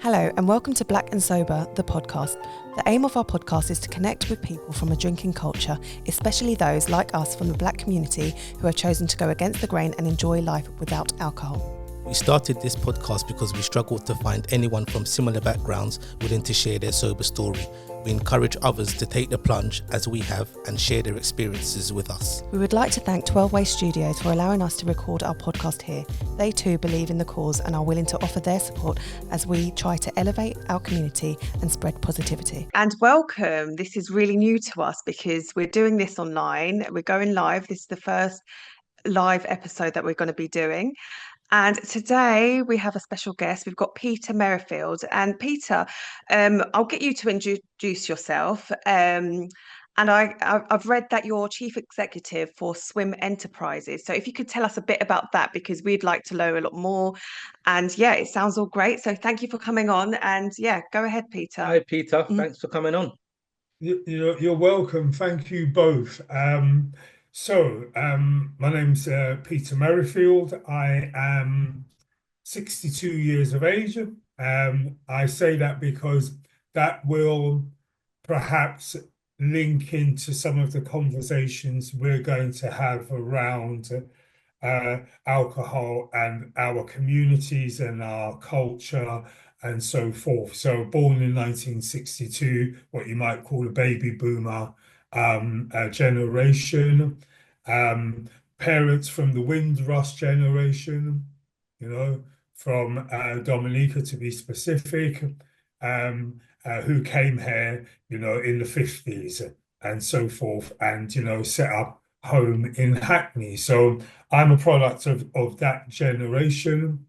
Hello and welcome to Black and Sober, the podcast. The aim of our podcast is to connect with people from a drinking culture, especially those like us from the Black community who have chosen to go against the grain and enjoy life without alcohol. We started this podcast because we struggled to find anyone from similar backgrounds willing to share their sober story. We encourage others to take the plunge as we have and share their experiences with us. We would like to thank 12 Way Studios for allowing us to record our podcast here. They too believe in the cause and are willing to offer their support as we try to elevate our community and spread positivity. And welcome. This is really new to us because we're doing this online. We're going live. This is the first live episode that we're going to be doing. And today we have a special guest. We've got Peter Merrifield. And Peter, I'll get you to introduce yourself. And I've read that you're Chief Executive for Swim Enterprises. So if you could tell us a bit about that, because we'd like to know a lot more. And yeah, it sounds all great. So thank you for coming on. And yeah, go ahead, Peter. Hi, Peter. Thanks for coming on. You're welcome. Thank you both. My name's Peter Merrifield. I am 62 years of age. I say that because that will perhaps link into some of the conversations we're going to have around alcohol and our communities and our culture and so forth. So born in 1962, what you might call a baby boomer generation, parents from the Windrush generation, from Dominica to be specific, who came here, in the 50s and so forth, and, set up home in Hackney. So I'm a product of that generation.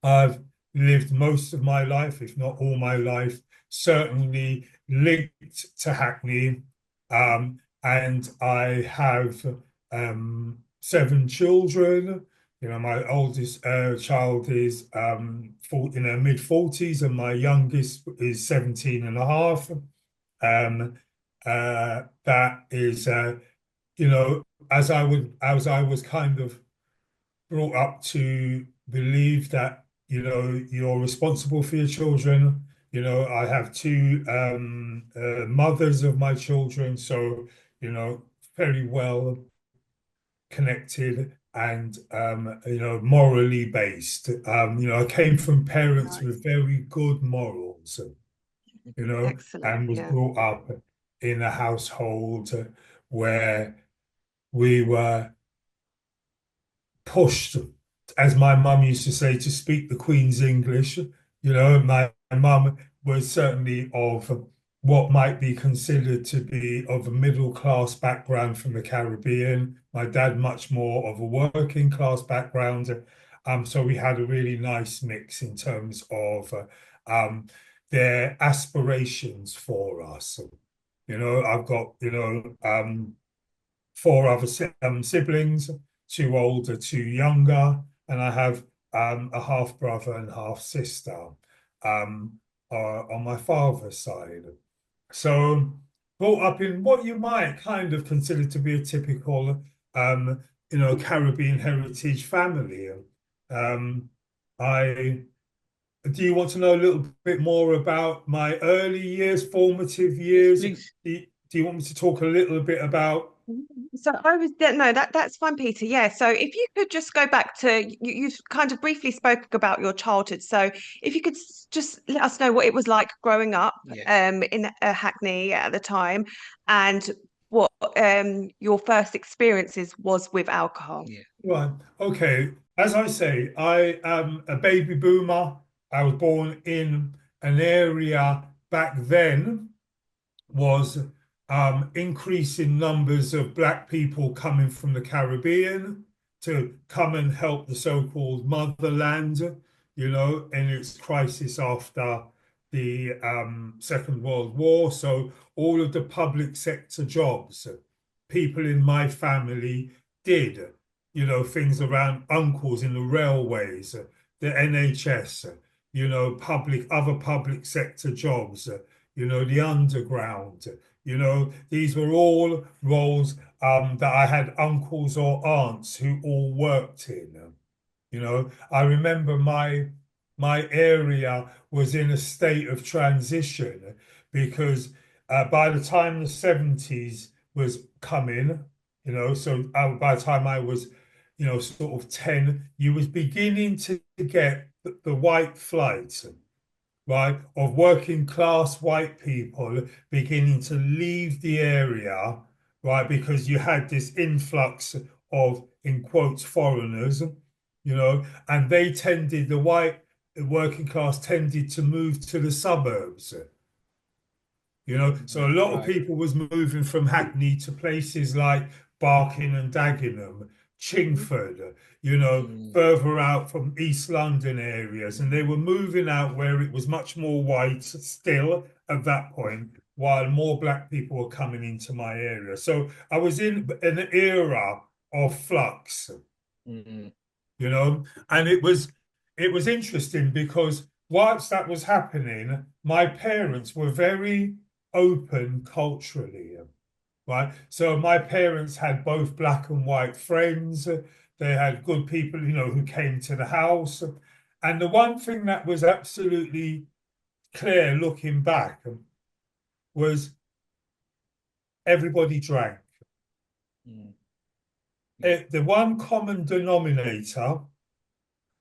I've lived most of my life, if not all my life, certainly linked to Hackney. And I have 7 children. My oldest child is in her mid-40s, and my youngest is 17 and a half. That is, as I was kind of brought up to believe that, you're responsible for your children. I have 2 mothers of my children, so, very well connected and, morally based. I came from parents with very good morals, Excellent, and was brought up in a household where we were pushed, as my mum used to say, to speak the Queen's English. My mum was certainly of what might be considered to be of a middle-class background from the Caribbean. My dad, much more of a working-class background. So we had a really nice mix in terms of their aspirations for us. I've got, 4 other siblings, 2 older, 2 younger, and I have a half brother and half sister on my father's side. So brought up in what you might kind of consider to be a typical, Caribbean heritage family. Do you want to know a little bit more about my early years, formative years? Yes, please. Do you want me to talk a little bit about? So that's fine, Peter. Yeah. So if you could just go back to you kind of briefly spoke about your childhood. So if you could just let us know what it was like growing up in Hackney at the time, and what your first experiences was with alcohol. Yeah. Right. Okay. As I say, I am a baby boomer. I was born in an area back then was increasing numbers of Black people coming from the Caribbean to come and help the so-called motherland, in its crisis after the Second World War. So all of the public sector jobs people in my family did, things around uncles in the railways, the NHS, other public sector jobs, the underground. These were all roles that I had uncles or aunts who all worked in. I remember my my area was in a state of transition because by the time the 70s was coming, so by the time I was, sort of 10, you was beginning to get the white flight, right, of working class white people beginning to leave the area, right, because you had this influx of, in quotes, foreigners, and the white working class tended to move to the suburbs. So a lot of Right. people was moving from Hackney to places like Barking and Dagenham, Chingford, Mm. further out from East London areas. And they were moving out where it was much more white still at that point, while more black people were coming into my area. So I was in an era of flux, Mm. and it was interesting because whilst that was happening, my parents were very open culturally, right? So my parents had both black and white friends. They had good people, who came to the house. And the one thing that was absolutely clear looking back was everybody drank. Mm. Yeah. The one common denominator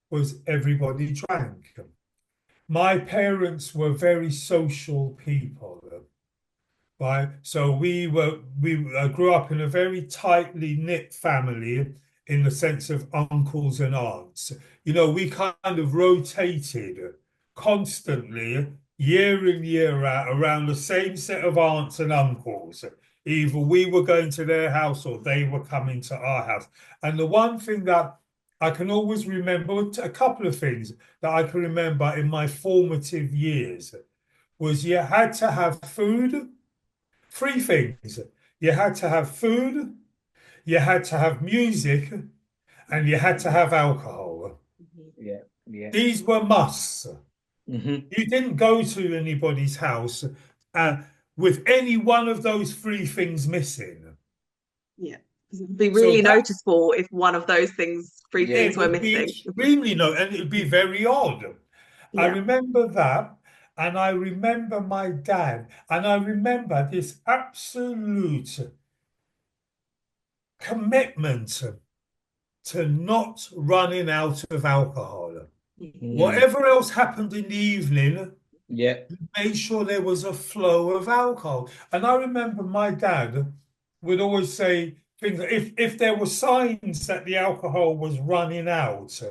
was everybody drank. My parents were very social people, right? So we grew up in a very tightly knit family in the sense of uncles and aunts. We kind of rotated constantly, year in, year out, around the same set of aunts and uncles. Either we were going to their house or they were coming to our house. And the one thing that I can always remember, a couple of things that I can remember in my formative years was you had to have food. Three things. You had to have food, you had to have music, and you had to have alcohol. Yeah. Yeah. These were musts. Hmm. You didn't go to anybody's house uh, with any one of those three things missing. Yeah. It'd be So really that, noticeable if one of those three Yeah. things it were would be missing. extremely no, and it would be very odd. I Yeah. remember that, and I remember my dad, and I remember this absolute commitment to not running out of alcohol. Mm. Whatever else happened in the evening, Yeah. made sure there was a flow of alcohol. And I remember my dad would always say things like if there were signs that the alcohol was running out,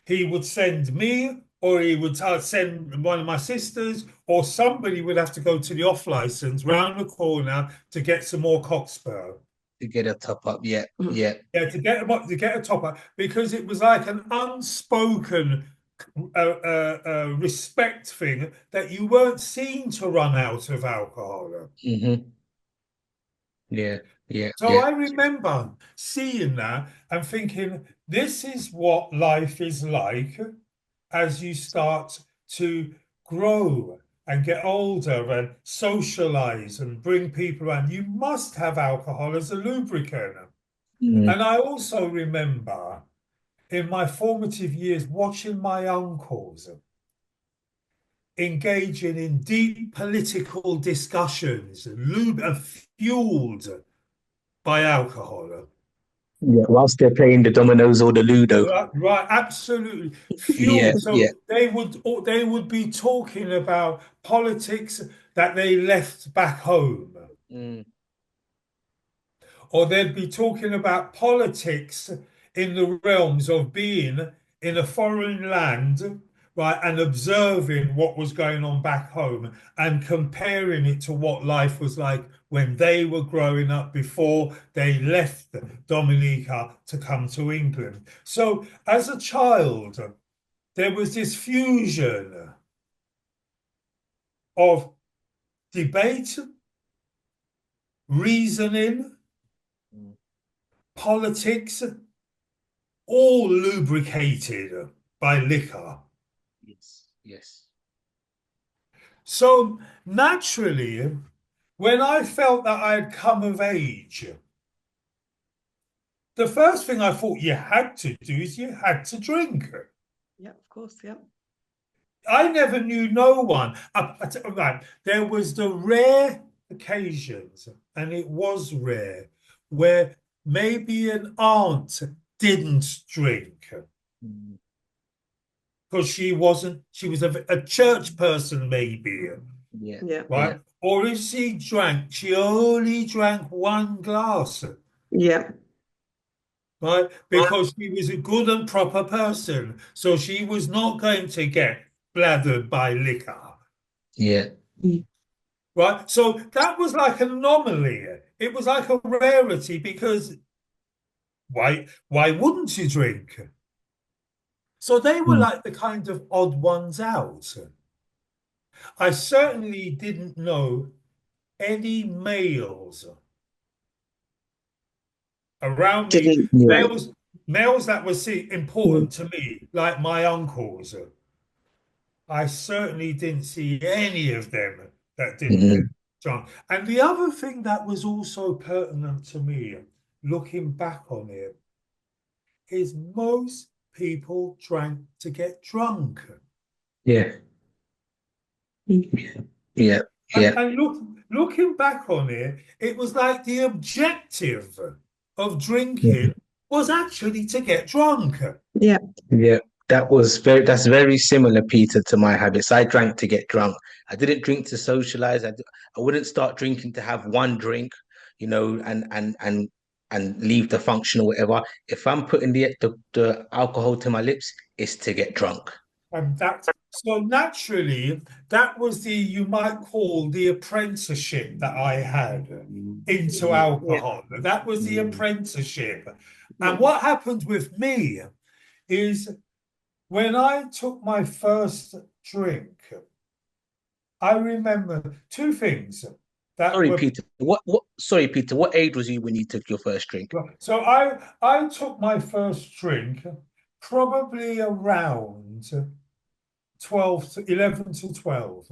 he would send me or he would send one of my sisters or somebody would have to go to the off license round the corner to get some more cockspur. To get a top up. Yeah. Yeah. Yeah, to get a top up because it was like an unspoken respect thing that you weren't seen to run out of alcohol. Hmm. Yeah. Yeah. So Yeah. I remember seeing that and thinking, this is what life is like as you start to grow and get older and socialize and bring people around. You must have alcohol as a lubricant. Mm. And I also remember in my formative years watching my uncles engaging in deep political discussions, fueled by alcohol. Yeah. Whilst they're playing the dominoes or the Ludo. Right, right, absolutely Yeah. fueled. Yeah. So they would be talking about politics that they left back home, Mm. or they'd be talking about politics in the realms of being in a foreign land, right, and observing what was going on back home and comparing it to what life was like when they were growing up before they left Dominica to come to England. So as a child, there was this fusion of debate, reasoning, Mm. politics, all lubricated by liquor. Yes. Yes. So naturally, when I felt that I had come of age, the first thing I thought you had to do is you had to drink. Yeah, of course. Yeah. I never knew no one. Right, there was the rare occasions, and it was rare, where maybe an aunt didn't drink Mm. because she was a church person, maybe, Yeah, Yeah. yeah, right? Or if she drank, she only drank one glass, Yeah. right? Because she was a good and proper person. So she was not going to get blathered by liquor. yeah. Mm. Right. So that was like an anomaly. It was like a rarity because why wouldn't you drink? So they were Mm. like the kind of odd ones out. I certainly didn't know any males around me, Didn't Yeah. drink. males that were Mm. important to me, like my uncles. I certainly didn't see any of them that didn't get Mhm. drunk. And the other thing that was also pertinent to me, looking back on it, is most people drank to get drunk. Yeah, Mm. yeah, And, yeah. and looking back on it, it was like the objective of Mhm. drinking was actually to get drunk. Yeah. Yeah, that's very similar, Peter, to my habits. I drank to get drunk. I didn't drink to socialize. I wouldn't start drinking to have one drink, and leave the function or whatever. If I'm putting the alcohol to my lips, it's to get drunk. And that so naturally, that was you might call the apprenticeship that I had into Mhm. Yeah. alcohol. That was the Mhm. apprenticeship. And Mm. what happened with me is when I took my first drink, I remember two things that Sorry, were Peter. Sorry, Peter. What age was you when you took your first drink? so I took my first drink probably around 12 to 11 to 12.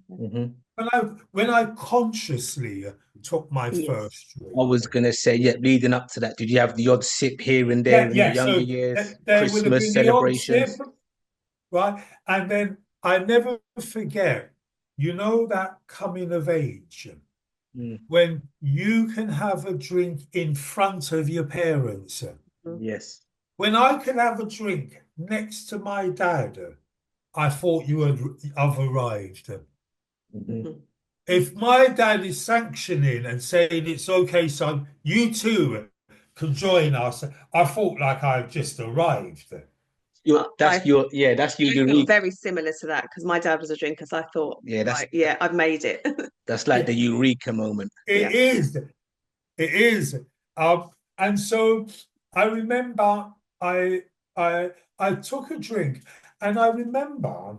Hmm. When I consciously took my Yes. first I drink. was gonna say, yeah, leading up to that, did you have the odd sip here and Yeah, there in your yeah. younger So years, there would have Christmas been the odd sip, celebrations? right? And then I never forget, that coming of age Mm. when you can have a drink in front of your parents. Mm. Yes. When I could have a drink next to my dad, I thought I've arrived. Hmm. Mhm. If my dad is sanctioning and saying it's okay, son, you too can join us, I felt like I've just arrived. I That's your I felt unique. very similar to that because my dad was a drinker, so I thought, Yeah, right, yeah, I've made it. that's like the It, eureka moment. it Yeah. is. It is. And so I remember I I I took a drink and I remember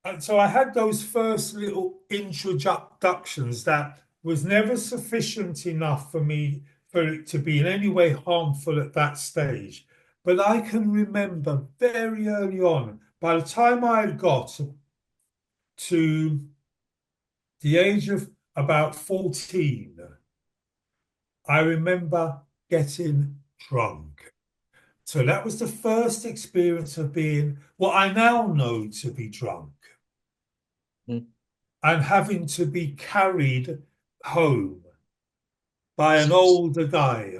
and so I had those first little introductions that was never sufficient enough for me for it to be in any way harmful at that stage. But I can remember very early on, by the time I had got to the age of about 14, I remember getting drunk. So that was the first experience of being what I now know to be drunk. Mm. And having to be carried home by an So, older guy.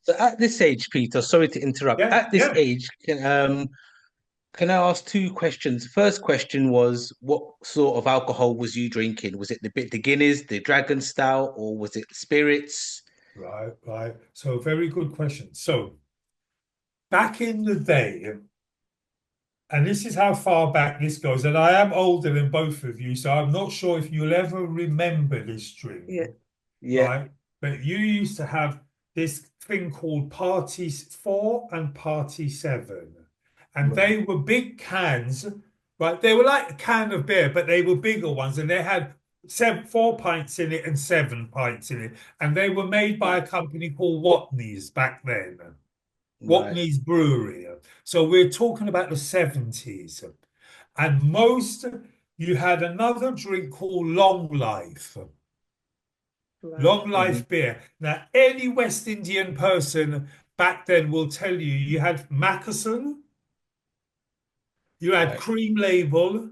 so at this age, Peter, sorry to interrupt. Yeah, At this yeah. age, can I ask two questions? First question was, what sort of alcohol was you drinking? Was it the Guinness, the Dragon Stout, or was it spirits? Right, right. So very good question. So back in the day, and this is how far back this goes, and I am older than both of you, so I'm not sure if you'll ever remember this drink, Yeah. Yeah. right? But you used to have this thing called Party 4 and Party 7. And Right. they were big cans, right? They were like a can of beer, but they were bigger ones, and they had 4 pints in it and 7 pints in it. And they were made by a company called Watney's back then. Right. Watney's Brewery. So we're talking about the 70s. And you had another drink called Long Life. Right. Long Mhm. life beer. Now, any West Indian person back then will tell you you had Mackerson, you had Right. Cream Label,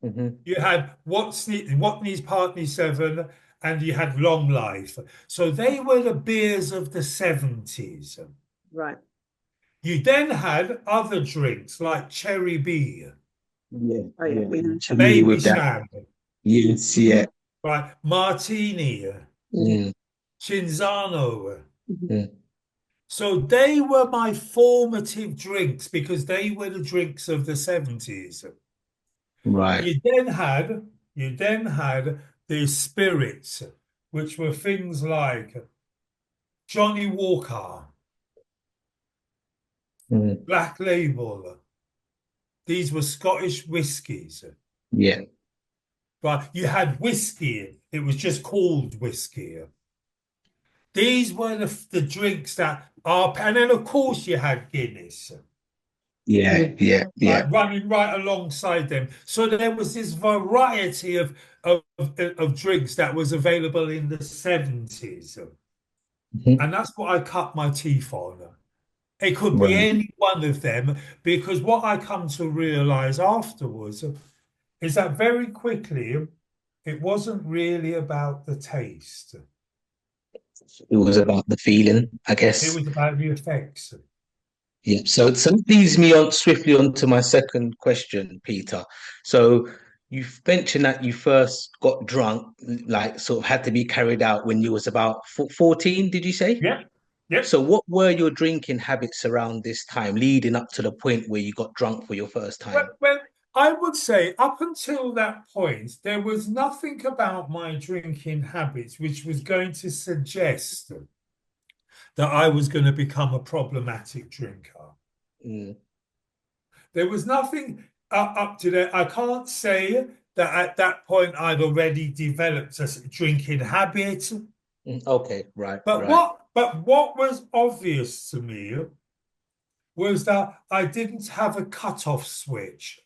Hmm. you had Watney's Partney 7, and you had Long Life. So they were the beers of the 70s. Right. You then had other drinks like Cherry B, Yeah, Oh yeah, yeah, we know. I'm familiar Baby with that. Sham, Yes, yeah. right? Martini, Mm, Cinzano. Mhm. mm, So they were my formative drinks because they were the drinks of the 70s. right. You then had the spirits, which were things like Johnny Walker, Mm, Black Label. These were Scottish whiskies. yeah, But you had whiskey. It was just called whiskey. These were the drinks that are, and then of course you had Guinness, yeah, yeah, yeah. like running right alongside them. So there was this variety of drinks that was available in the 70s. Mhm. And that's what I cut my teeth on. It could be Right. any one of them because what I come to realize afterwards is that very quickly it wasn't really about the taste. It was about the feeling, I It guess. was about the effects. Yeah. So that leads me on swiftly on to my second question, Peter. So you've mentioned that you first got drunk, like sort of had to be carried out when you was about 14, did you say? Yep, yep. So what were your drinking habits around this time, leading up to the point where you got drunk for your first time? Well, I would say up until that point, there was nothing about my drinking habits which was going to suggest that I was going to become a problematic drinker. Mm, There was nothing up to that. I can't say that at that point I'd already developed a drinking habit. okay, right, But right. what was obvious to me was that I didn't have a cutoff switch.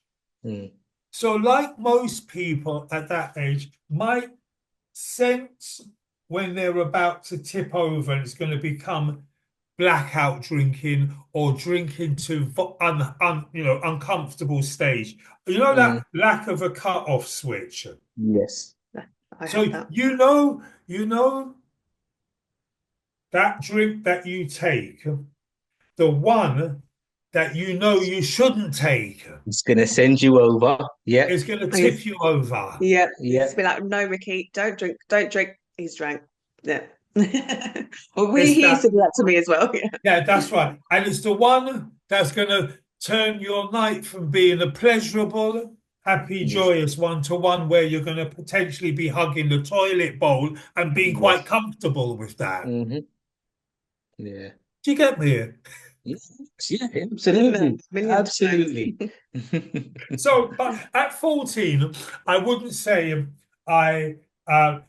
Mm, So, like most people at that age, my sense when they're about to tip over and it's going to become blackout drinking or drinking to uncomfortable stage. You know mm, that lack of a cut-off switch. yes. I So had that. you know that drink that you take, the one that you know you shouldn't take, It's gonna send you over. Yeah, is going to I guess, tip you over. yeah, it's yeah. be like, no, Ricky, don't drink, don't drink. He's drank. Yeah. Well, It's he used to that do that to me as well. Yeah. Yeah, that's right. And it's the one that's going to turn your night from being a pleasurable, happy, Mm, joyous one to one where you're going to potentially be hugging the toilet bowl and being quite yes. comfortable with that. Hmm. Yeah. Do you get me? Yes, yeah, absolutely. Million times. Absolutely. So, but at 14, I wouldn't say I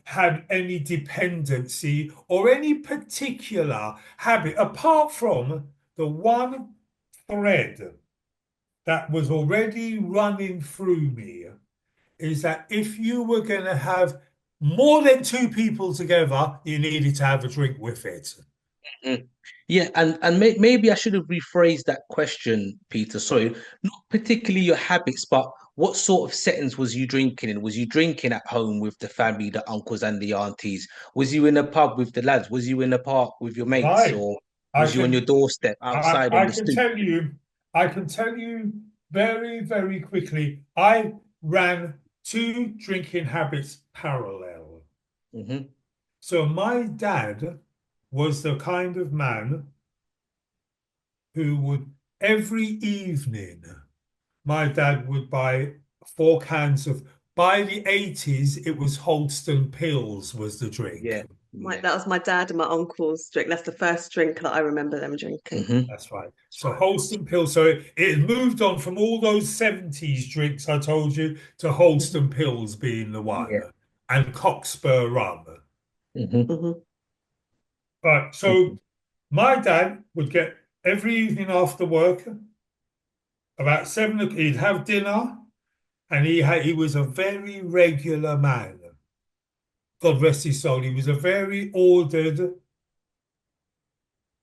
had any dependency or any particular habit apart from the one thread that was already running through me is that if you were going to have more than two people together, you needed to have a drink with it. Mm. Yeah, and maybe I should have rephrased that question, Peter. Sorry, not particularly your habits, but what sort of settings was you drinking in? Was you drinking at home with the family, the uncles and the aunties? Was you in a pub with the lads? Was you in a park with your mates, Right. or I was you on your can doorstep I, outside on I the can stoop? tell you, I can tell you very, very quickly, I ran two drinking habits parallel. Hmm. So my dad was the kind of man who would every evening my dad would buy 4 cans of, by the 80s, it was Holston Pills was the drink. Yeah, My, yeah. that was my dad and my uncle's drink. That's the first drink that I remember them drinking. Hmm. That's right. So Holston Pills. So it had moved on from all those 70s drinks I told you to Holston Pills being the one Yeah. and Cockspur rum. Hmm. Hmm. Right. So my dad would get every evening after work, about 7 o'clock, he'd have dinner and he was a very regular man. God rest his soul. He was a very ordered,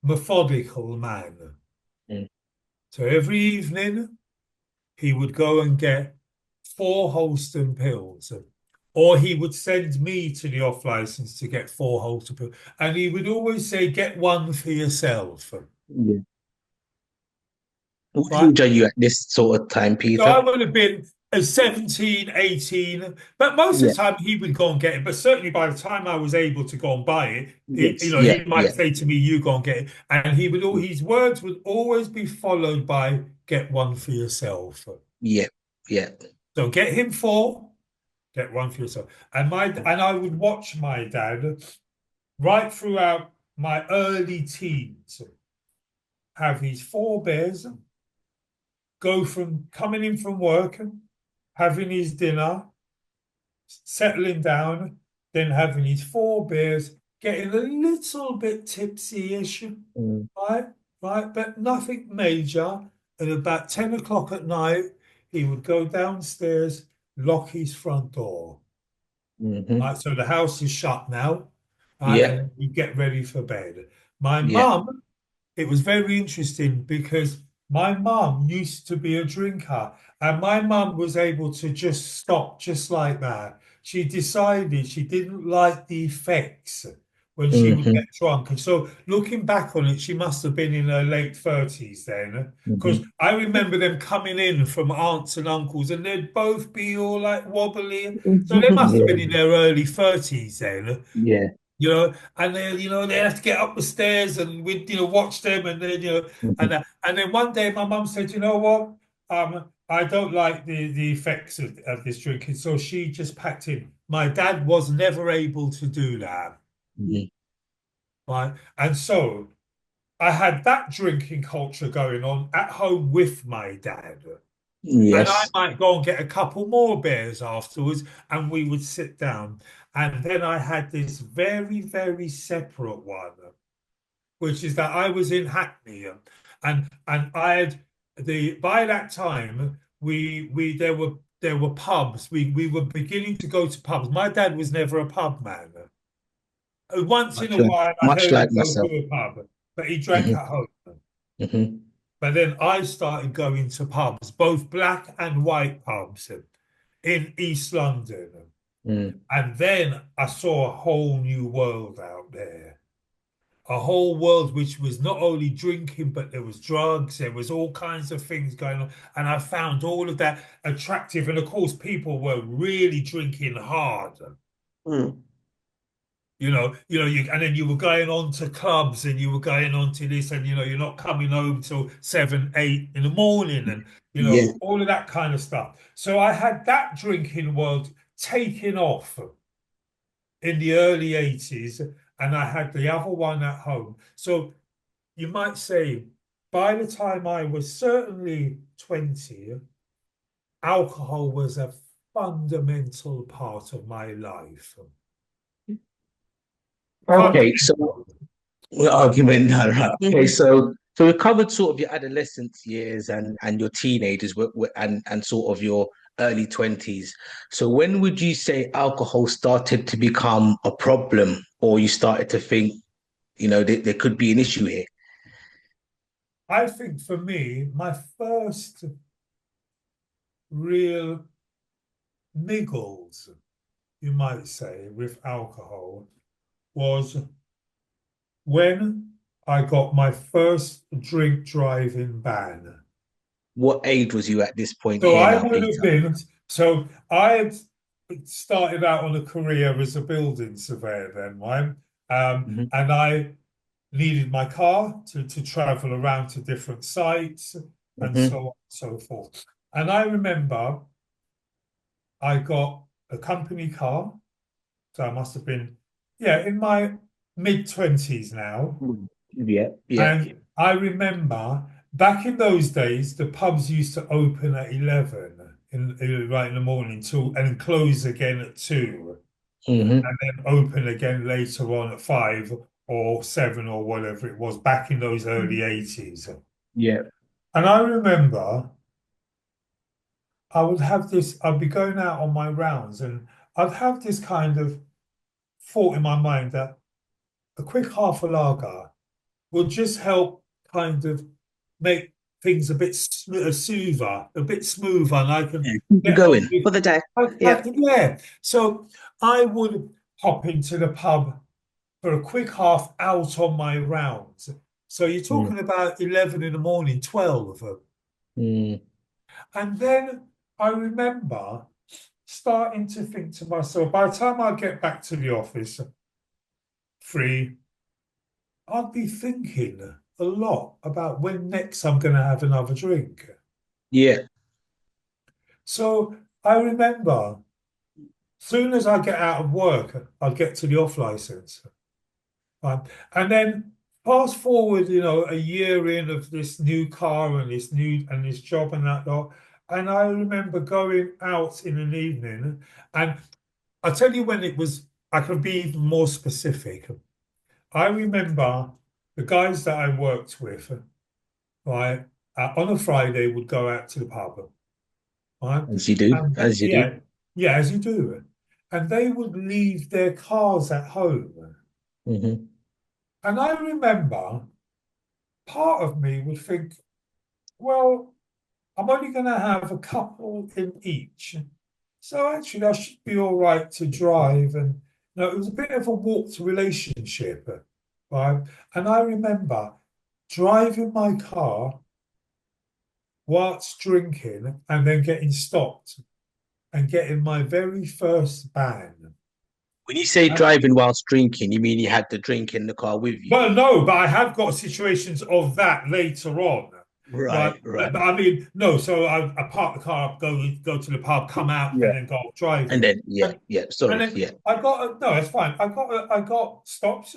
methodical man. Mm. So every evening he would go and get 4 Holston pills. Or he would send me to the off license to get 4 Holston pills. And he would always say, get one for yourself. Yeah. What Right? age are you at this sort of time, So I Peter? would have been 17, 18, but most of Yeah. the time he would go and get it. But certainly by the time I was able to go and buy it, Yes. Yeah. he might Yeah. say to me, "You go and get it," and his words would always be followed by "Get one for yourself." Yeah. Yeah. So get him 4, get one for yourself. And I would watch my dad right throughout my early teens have his 4 bears, go from coming in from work, having his dinner, settling down, then having his 4 beers, getting a little bit tipsy-ish, Mm, right? Right, but nothing major. And about 10 o'clock at night, he would go downstairs, lock his front door. hmm. Right, so the house is shut now, right, Yeah. and you get ready for bed. My Yeah. mum, it was very interesting because my mum used to be a drinker, and my mum was able to just stop just like that. She decided she didn't like the effects when she would Hmm. get drunk. And so looking back on it, she must have been in her late 30s then, because Hmm. I remember them coming in from aunts and uncles, and they'd both be all like wobbly. So they must have been in Yeah. their early 30s then, Yeah. and then they have to get up the stairs, and we'd watch them, and then Hmm. and then one day my mum said, you know what, I don't like the effects of this drinking, so she just packed in. My dad was never able to do that, Hmm. right? And so I had that drinking culture going on at home with my dad. And I Yes. might go and get a couple more beers afterwards, and we would sit down. And then I had this very, very separate one, which is that I was in Hackney, and I had by that time we there were pubs. We were beginning to go to pubs. My dad was never a pub man. Once in Much a like, while, I much heard him like go myself. to a pub, but he drank Hmm. at home. Hmm. But then I started going to pubs, both black and white pubs in East London. Mm. And then I saw a whole new world out there. A whole world which was not only drinking, but there was drugs, there was all kinds of things going on. And I found all of that attractive. And of course, people were really drinking hard. Mm. And then you were going on to clubs, and you were going on to this, and you're not coming home till 7, 8 in the morning, and Yeah. all of that kind of stuff. So I had that drinking world taking off in the early 80s, and I had the other one at home. So you might say by the time I was certainly 20, alcohol was a fundamental part of my life. Okay, so Fundamental. argument now, right? Okay, so we covered sort of your adolescent years and your teenagers and sort of your early 20s. So when would you say alcohol started to become a problem, or you started to think, there could be an issue here? I think for me, my first real niggles, you might say, with alcohol was when I got my first drink driving ban. What age was you at this point So here I now, would have Peter? been, so I had started out on a career as a building surveyor then, right? Hmm. And I needed my car to travel around to different sites and so Hmm. on and so forth. And I remember I got a company car. So I must have been, yeah, in my mid-20s now. Yeah, yeah. And I remember back in those days, the pubs used to open at 11 right in the morning till and close again at 2, Hmm. and then open again later on at 5 or 7 or whatever it was back in those early 80s. Yeah. And I remember I'd be going out on my rounds, and I'd have this kind of thought in my mind that a quick half a lager will just help kind of make things a bit smoother, and I can Yeah, keep you get on going. with. For the day. Yeah. Yeah. So I would hop into the pub for a quick half out on my rounds. So you're Mm, talking about 11 in the morning, 12. mm. And then I remember starting to think to myself, by the time I get back to the office, 3, I'd be thinking a lot about when next I'm going to have another drink. Yeah. So I remember, soon as I get out of work, I'll get to the off license. And then fast forward, a year in of this new car and this job and that lot. And I remember going out in an evening, and I'll tell you when it was. I can be even more specific. I remember the guys that I worked with, right, on a Friday would go out to the pub, right? As you do, And as you do. yeah, yeah, as you do. And they would leave their cars at home. Hmm. And I remember part of me would think, well, I'm only going to have a couple in each. So actually, I should be all right to drive. And it was a bit of a warped relationship, right? And I remember driving my car whilst drinking and then getting stopped and getting my very first ban. When you say driving whilst drinking, you mean you had the drink in the car with you? Well, no, but I have got situations of that later on, right? Right, right. But I mean, no. So I park the car up, go to the pub, come out, and Yeah. then go And driving. then, yeah, And yeah, and sorry, then yeah. I got no, it's fine. I got stops,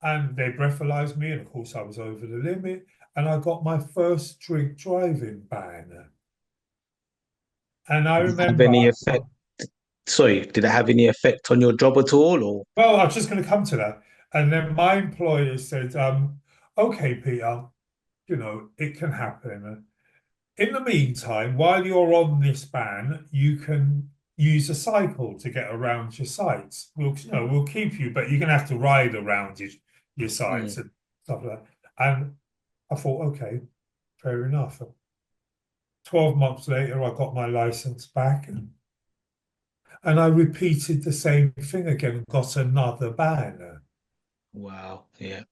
and they breathalyzed me, and of course I was over the limit, and I got my first drink driving ban. And I Did it have remember, any effect? Sorry, did it have any effect on your job at all? Or well, I'm just going to come to that. And then my employer said, "Okay, Peter, it can happen. In the meantime, while you're on this ban, you can use a cycle to get around your sites. We'll keep you, but you're gonna have to ride around your sites mm, and stuff like that." And I thought, okay, fair enough. 12 months later, I got my license back, and I repeated the same thing again and got another ban. wow, yeah,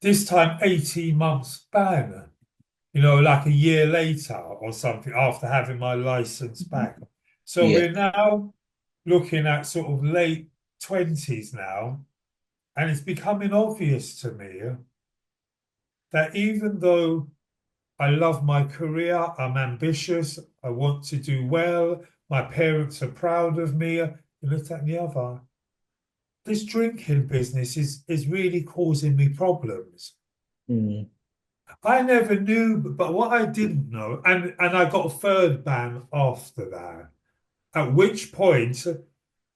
This time, 18 months ban. Like a year later or something after having my license back. So yeah. we're now looking at sort of late 20s now, and it's becoming obvious to me that even though I love my career, I'm ambitious, I want to do well, my parents are proud of me, this, that, and the other. This drinking business is really causing me problems. Mm. I never knew, but what I didn't know, and I got a third ban after that, at which point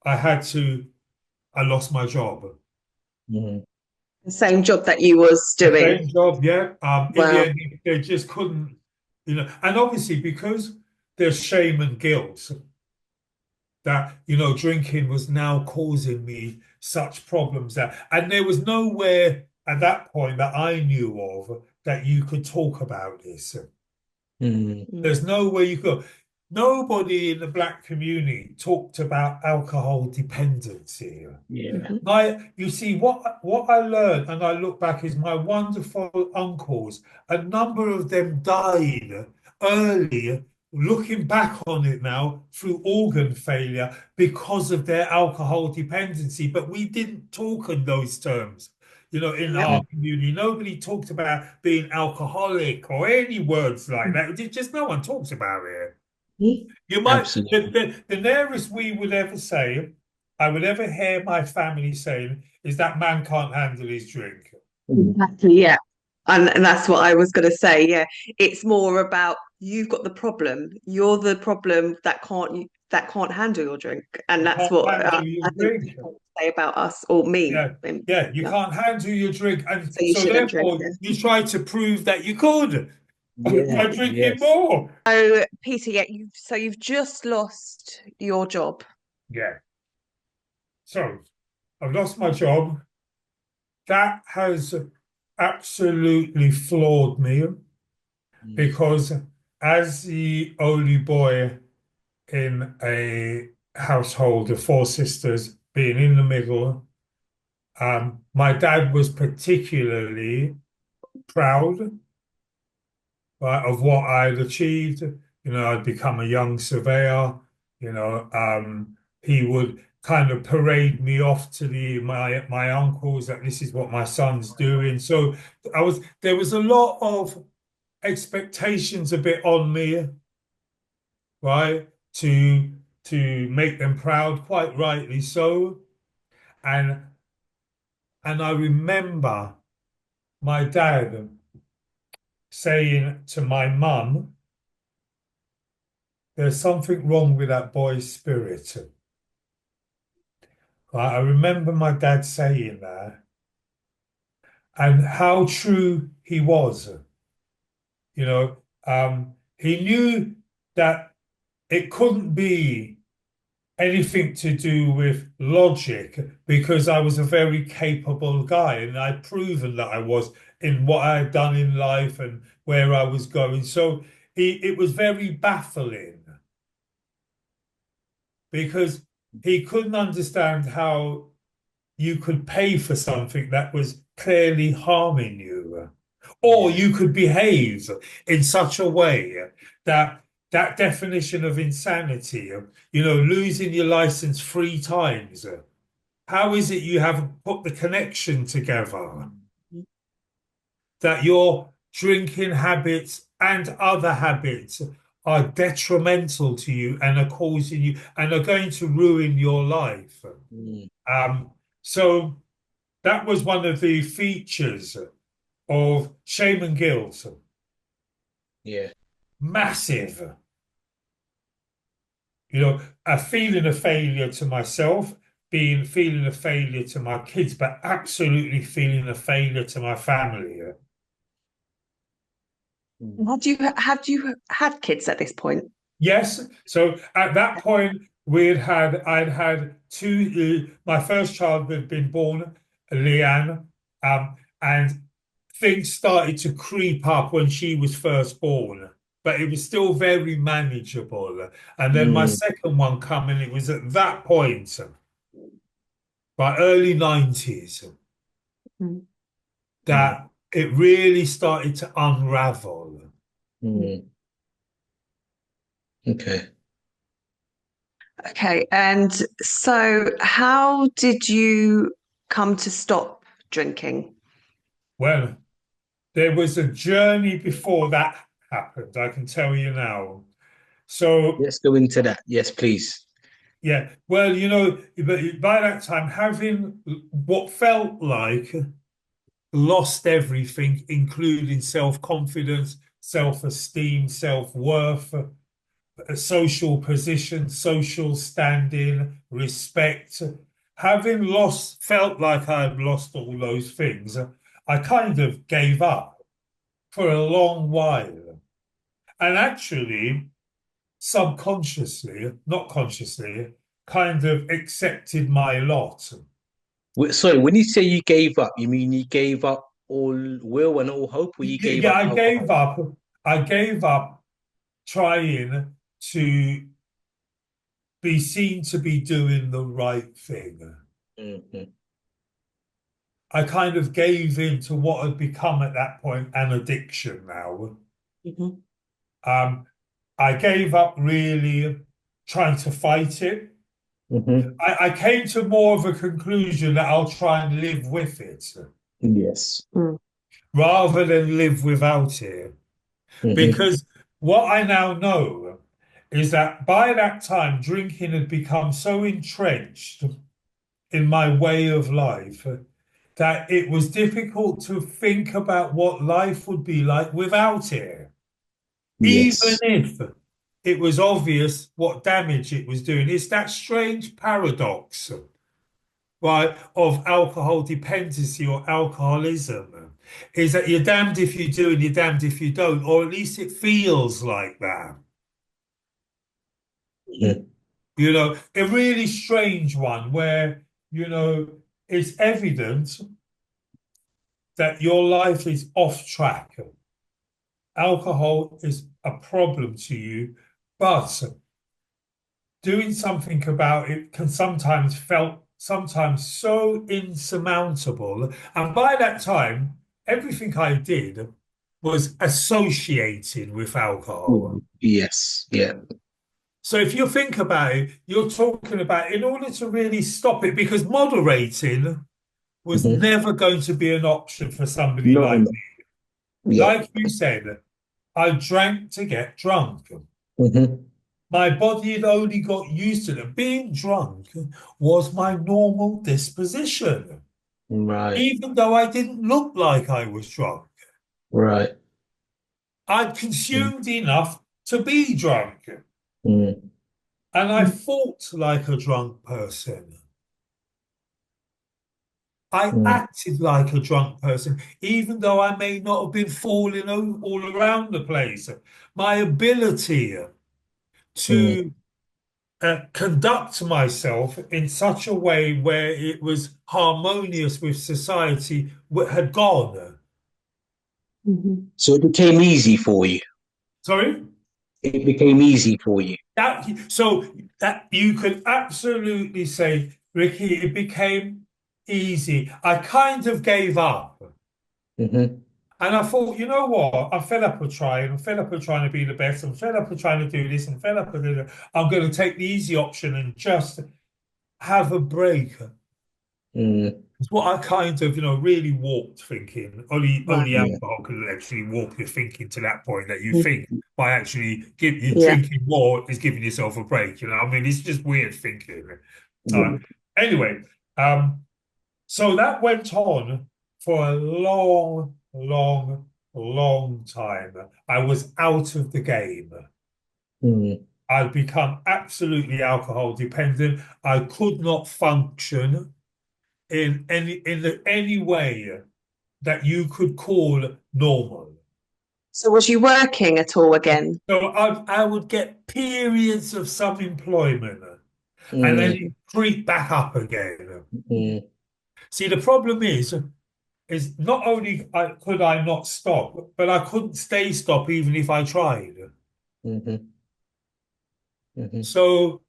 I lost my job. Mm. The same job that you was The doing. same job, yeah. In the Wow. end, they just couldn't, and obviously because there's shame and guilt that, drinking was now causing me such problems and there was nowhere at that point that I knew of that you could talk about this. Mm. Mm. There's no way you go. Nobody in the black community talked about alcohol dependency. Yeah. You see, what I learned, and I look back, is my wonderful uncles. A number of them died early. Looking back on it now, through organ failure because of their alcohol dependency, but we didn't talk in those terms. In Yep. our Mm. community, nobody talked about being alcoholic or any words like that. Just no one talks about it. Mhm. You might Absolutely. the nearest we would ever say, I would ever hear my family saying, is that man can't handle his drink. Mm. Exactly, yeah. And that's what I was going to say. Yeah, it's more about you've got the problem. You're the problem that can't handle your drink, and You that's can't what handle I your think drink. people say about us or me. Yeah, yeah, you Yeah. can't handle your drink, and So you so shouldn't drink. therefore you try to prove that you could Yeah, by drinking yes. more. So Peter, yeah, you've just lost your job. Yeah. So I've lost my job. That has absolutely floored me. Mm. because as the only boy in a household of four sisters, being in the middle, my dad was particularly proud, right, of what I'd achieved. I'd become a young surveyor. He would kind of parade me off to my uncles that this is what my son's doing. So there was a lot of expectations a bit on me, right, to make them proud, quite rightly so. And I remember my dad saying to my mum, there's something wrong with that boy's spirit. Right? I remember my dad saying that and how true he was. You know, he knew that it couldn't be anything to do with logic because I was a very capable guy and I'd proven that I was in what I had done in life and where I was going. So it was very baffling because he couldn't understand how you could pay for something that was clearly harming you, or Yeah. you could behave in such a way that that definition of insanity, losing your license 3 times. How is it you haven't put the connection together that your drinking habits and other habits are detrimental to you and are causing you and are going to ruin your life? Mm. So that was one of the features of shame and guilt. Yeah. Massive. A feeling of failure to myself, being feeling a failure to my kids, but absolutely feeling a failure to my family. Mm. Had you had kids at this point? Yes. So at that point, I'd had two. My first child had been born, Leanne, and things started to creep up when she was first born, but it was still very manageable. And then my Mm. second one coming, it was at that point, by early 90s, Mm. Mm. that it really started to unravel. Mm. Okay. Okay, and so how did you come to stop drinking? Well, there was a journey before that happened, I can tell you now. So, Let's go into that. Yes, please. yeah, well, but by that time, having what felt like lost everything, including self-confidence, self-esteem, self-worth, a social position, social standing, respect. Having felt like I had lost all those things, I kind of gave up for a long while. And actually, subconsciously, not consciously, kind of accepted my lot. Sorry, when you say you gave up, you mean you gave up all will and all hope, or you gave Yeah, up I gave alcohol? up. I gave up trying to be seen to be doing the right thing. Hmm. I kind of gave in to what had become at that point an addiction now. Mhm. Um, I gave up really trying to fight it. Hmm. I came to more of a conclusion that I'll try and live with it Yes. Mm. rather than live without it. Hmm. Because what I now know is that by that time, drinking had become so entrenched in my way of life that it was difficult to think about what life would be like without it, even Yes. if it was obvious what damage it was doing. It's that strange paradox, right, of alcohol dependency or alcoholism, is that you're damned if you do and you're damned if you don't, or at least it feels like that. Mhm. A really strange one where, it's evident that your life is off track alcohol is a problem to you, but doing something about it can sometimes so insurmountable. And by that time, everything I did was associated with alcohol. Yes. Yeah. So if you think about it, you're talking about in order to really stop it, because moderating was Hmm. never going to be an option for somebody No, like no. me. Yeah. Like you said, I drank to get drunk. Hmm. My body had only got used to it. Being drunk was my normal disposition, Right. even though I didn't look like I was drunk. Right. I'd consumed enough to be drunk, Mm. and I fought like a drunk person. I Mm. acted like a drunk person, even though I may not have been falling all around the place. My ability Mm. to conduct myself in such a way where it was harmonious with society had gone. So it became easy for you. Sorry? It became easy for you. So that you could absolutely say, Ricky, it became easy. I kind of gave up. Hmm. And I thought, you know what? I'm fed up of trying. I'm fed up of trying to be the best. I'm fed up of trying to do this. I'm fed up of doing it. I'm going to take the easy option and just have a break. Mm. It's what I kind of, really walked thinking. Right. Only Yeah. alcohol can actually walk your thinking to that point that you think Mm. by actually you Yeah. drinking more is giving yourself a break. I mean, it's just weird thinking. Yeah. Anyway, um, so that went on for a long, long, long time. I was out of the game. Mm. I'd become absolutely alcohol dependent. I could not function in any way that you could call normal. So was you working at all again? So I would get periods of some employment and then Mm. it creep back up again. Mm. See, the problem is not only could I not stop, but I couldn't stop even if I tried. Hmm. Hmm. So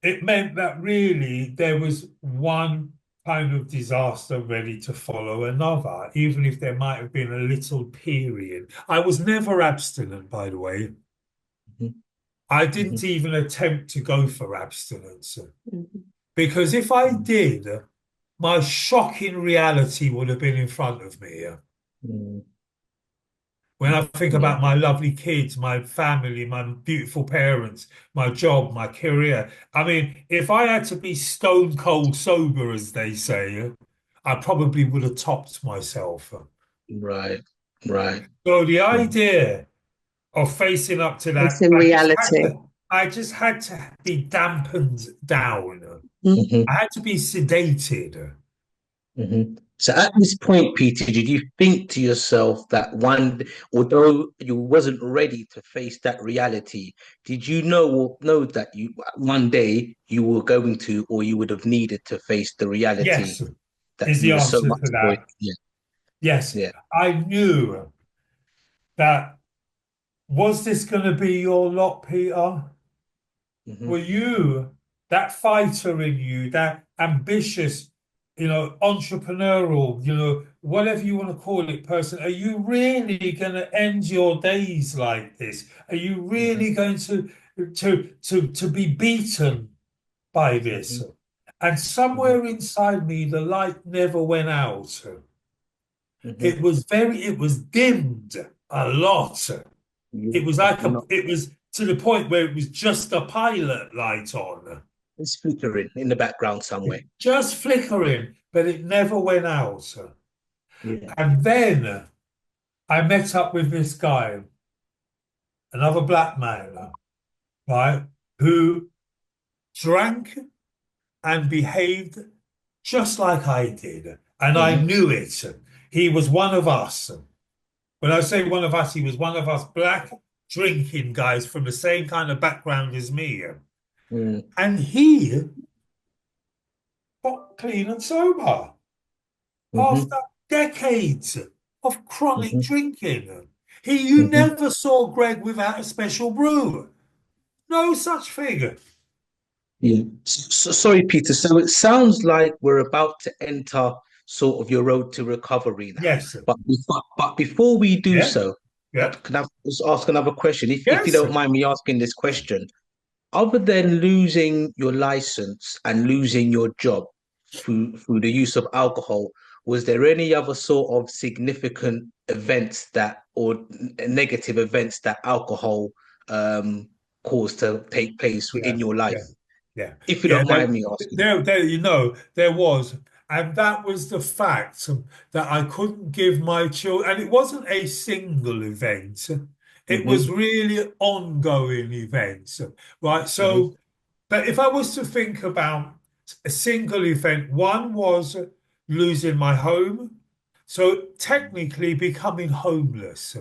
it meant that really there was one kind of disaster ready to follow another, even if there might have been a little period. I was never abstinent, by the way. I Hmm. didn't even attempt to go for abstinence Mhm. because if I did, my shocking reality would have been in front of me. Mm. When I think Yeah. about my lovely kids, my family, my beautiful parents, my job, my career, I mean, if I had to be stone cold sober, as they say, I probably would have topped myself. Right. Right. So the Mm. idea of facing up to It's that, in reality. I just had to be dampened down. Mhm. Hmm. I had to be sedated. Hmm. So at this point, Peter, did you think to yourself that although you wasn't ready to face that reality, did you know that you one day you were going to, or you would have needed to face the reality Yes, that is you the were so answer much to avoid? that. Yeah, Yes, yeah. I knew that. Was this going to be your lot, Peter? Were Hmm. you that fighter in you, that ambitious, entrepreneurial, whatever you want to call it, person? Are you really going to end your days like this? Are you Hmm. really going to be beaten by this? Hmm. And Hmm. somewhere inside me, the light never went out. Hmm. It was dimmed a lot. Yeah, It was but like not. it was to the point where it was just a pilot light on, It's flickering in the background somewhere. just flickering, but it never went out. Yeah. And then I met up with this guy, another black man, right, who drank and behaved just like I did. And I Hmm. knew it. He was one of us. When I say one of us, he was one of us black drinking guys from the same kind of background as me. Mm. And he got clean and sober Hmm. after decades of chronic Hmm. drinking. You Hmm. never saw Greg without a special brew. No such thing. Yeah. Sorry, Peter. So it sounds like we're about to enter sort of your road to recovery now. Yes. But before we do Yeah. so, Yeah. can I just ask another question? If you Yes. don't mind me asking this question, other than losing your license and losing your job through the use of alcohol, was there any other sort of significant events that or negative events that alcohol um caused to take place Yeah. in your life? Yeah. Yeah. If you Yeah. don't mind me asking. There was, and that was the fact that I couldn't give my children, and it wasn't a single event. It was Hmm. really ongoing events, right? Hmm. So, but if I was to think about a single event, one was losing my home. So technically becoming homeless.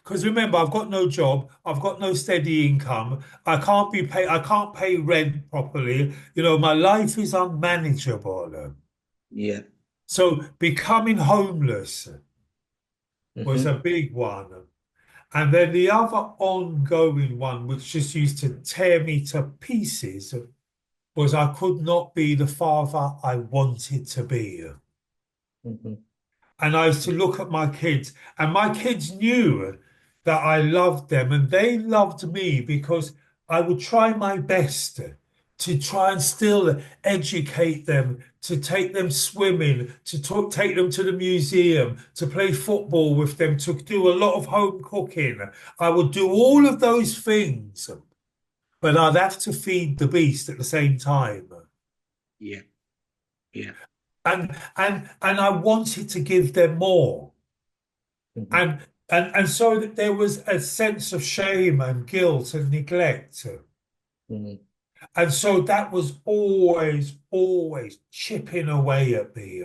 Because remember, I've got no job, I've got no steady income, I can't pay rent properly. My life is unmanageable. Yeah. So becoming homeless was a Hmm. big one. And then the other ongoing one, which just used to tear me to pieces, was I could not be the father I wanted to be. Hmm. And I used to look at my kids, and my kids knew that I loved them, and they loved me because I would try my best to try and still educate them, to take them swimming, take them to the museum, to play football with them, to do a lot of home cooking. I would do all of those things, but I'd have to feed the beast at the same time. Yeah. Yeah. And I wanted to give them more. Hmm. And so that there was a sense of shame and guilt and neglect. Hmm. And so that was always, always chipping away at me.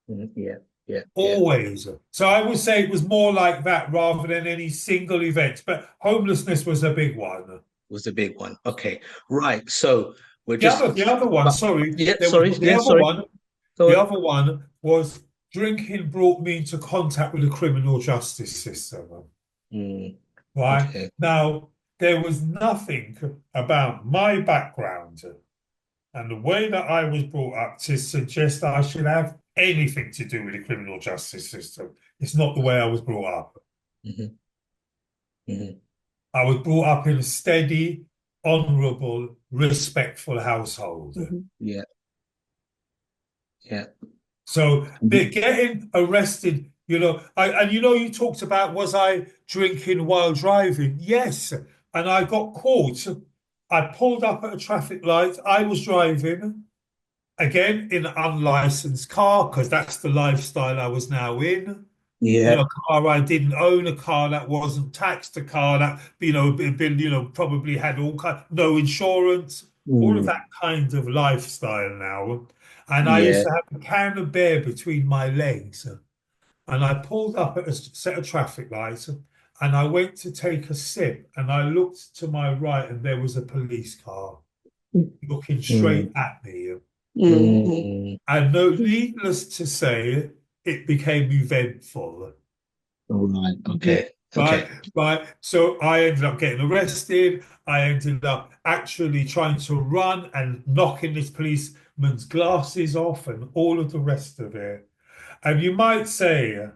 Hmm. Yeah. Yeah. Yeah. Always. So I would say it was more like that rather than any single event. But homelessness was a big one. Was the big one. Okay. Right. So we're The just other one, but sorry, yeah, there was sorry. Yeah, sorry. Go the on. other one was drinking brought me into contact with the criminal justice system. Mm, Right? okay. Now, there was nothing about my background and the way that I was brought up to suggest that I should have anything to do with the criminal justice system. It's not the way I was brought up. Hmm. Hmm. I was brought up in a steady, honorable, respectful household. Mhm. Yeah. Yeah. So Mhm. they're getting arrested, you talked about was I drinking while driving? Yes. And I got caught. I pulled up at a traffic light. I was driving again in an unlicensed car because that's the lifestyle I was now in. Yeah. A car I didn't own, a car that wasn't taxed, a car that, probably had no insurance, all of Mm, that kind of lifestyle now. And I used yeah. to have a can of beer between my legs. And I pulled up at a set of traffic lights and I went to take a sip and I looked to my right and there was a police car looking straight Mm, at me. mm. And no, needless to say, it became eventful. All right. Okay. Right, Okay. right. So I ended up getting arrested. I ended up actually trying to run and knocking this policeman's glasses off and all of the rest of it. And you might say,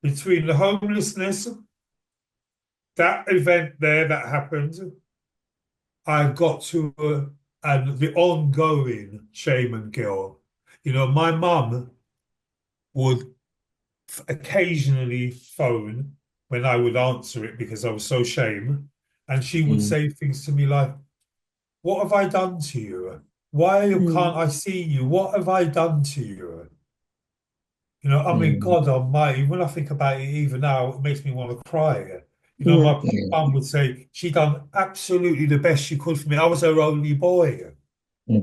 between the homelessness, that event there that happened, I got to and the ongoing shame and guilt. My mum would occasionally phone when I would answer it because I was so ashamed. And she would Mm, say things to me like, "What have I done to you? Why can't I see you? What have I done to you?" I mean, mm, God Almighty, when I think about it even now, it makes me want to cry. Yeah. My yeah. mum would say she done absolutely the best she could for me. I was her only boy. Hmm.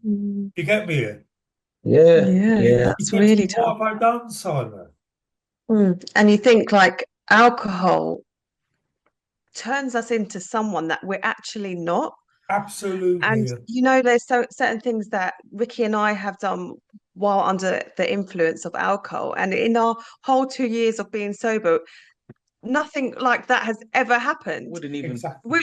Mm. You get me? Yeah. Yeah, Yeah. She that's said to really me, tough. "What have I done, Simon?" And you think like alcohol turns us into someone that we're actually not. And Absolutely. there's certain things that Ricky and I have done while under the influence of alcohol. And in our whole 2 years of being sober, nothing like that has ever happened. Wouldn't even Exactly.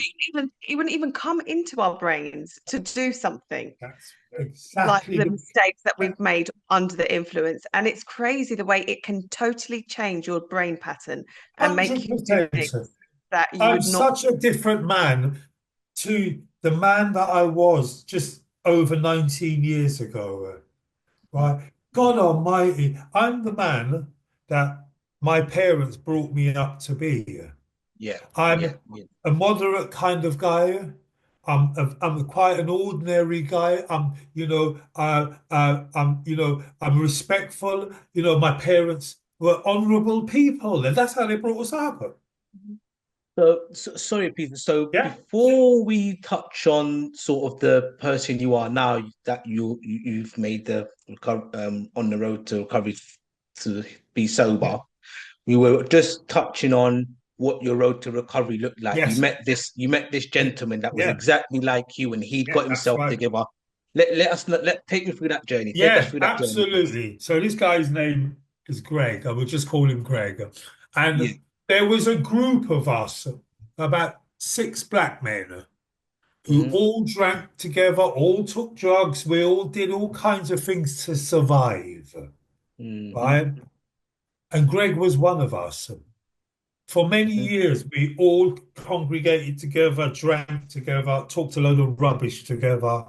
It wouldn't even come into our brains to do something That's like exactly the mistakes that we've made under the influence. And it's crazy the way it can totally change your brain pattern and make you do 100%. things that you I'm would not. such a different man to the man that I was just over 19 years ago. Right? God Almighty, I'm the man that my parents brought me up to be. yeah, yeah, I'm yeah. a moderate kind of guy. I'm quite an ordinary guy. I'm respectful. My parents were honourable people, and that's how they brought us up. So, sorry, Peter. So Yeah, before we touch on sort of the person you are now, that you've made the on the road to recovery to be yeah, sober, we were just touching on what your road to recovery looked like. yes, You met this gentleman that was yeah, exactly like you, and he'd yeah. got That's himself right. together. Let take me through that journey. Take us Yeah, through that journey, please. absolutely. So this guy's name is Greg. I will just call him Greg. Yeah. And there was a group of us, about 6 black men, who Hmm. all drank together, all took drugs. We all did all kinds of things to survive, Hmm. right? And Greg was one of us. For many Hmm. years, we all congregated together, drank together, talked a load of rubbish together,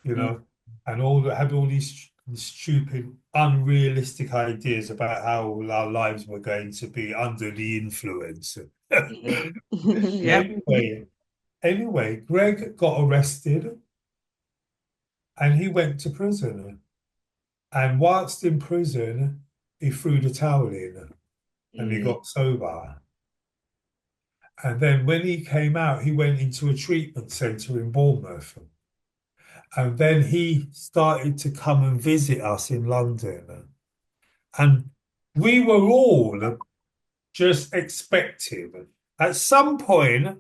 you Hmm. know, and all had all these stupid, unrealistic ideas about how our lives were going to be under the influence. Hmm. Yep. Anyway, Greg got arrested and he went to prison. And whilst in prison, he threw the towel in and he Hmm. got sober. And then when he came out, he went into a treatment centre in Bournemouth. And then he started to come and visit us in London. And we were all just expecting at some point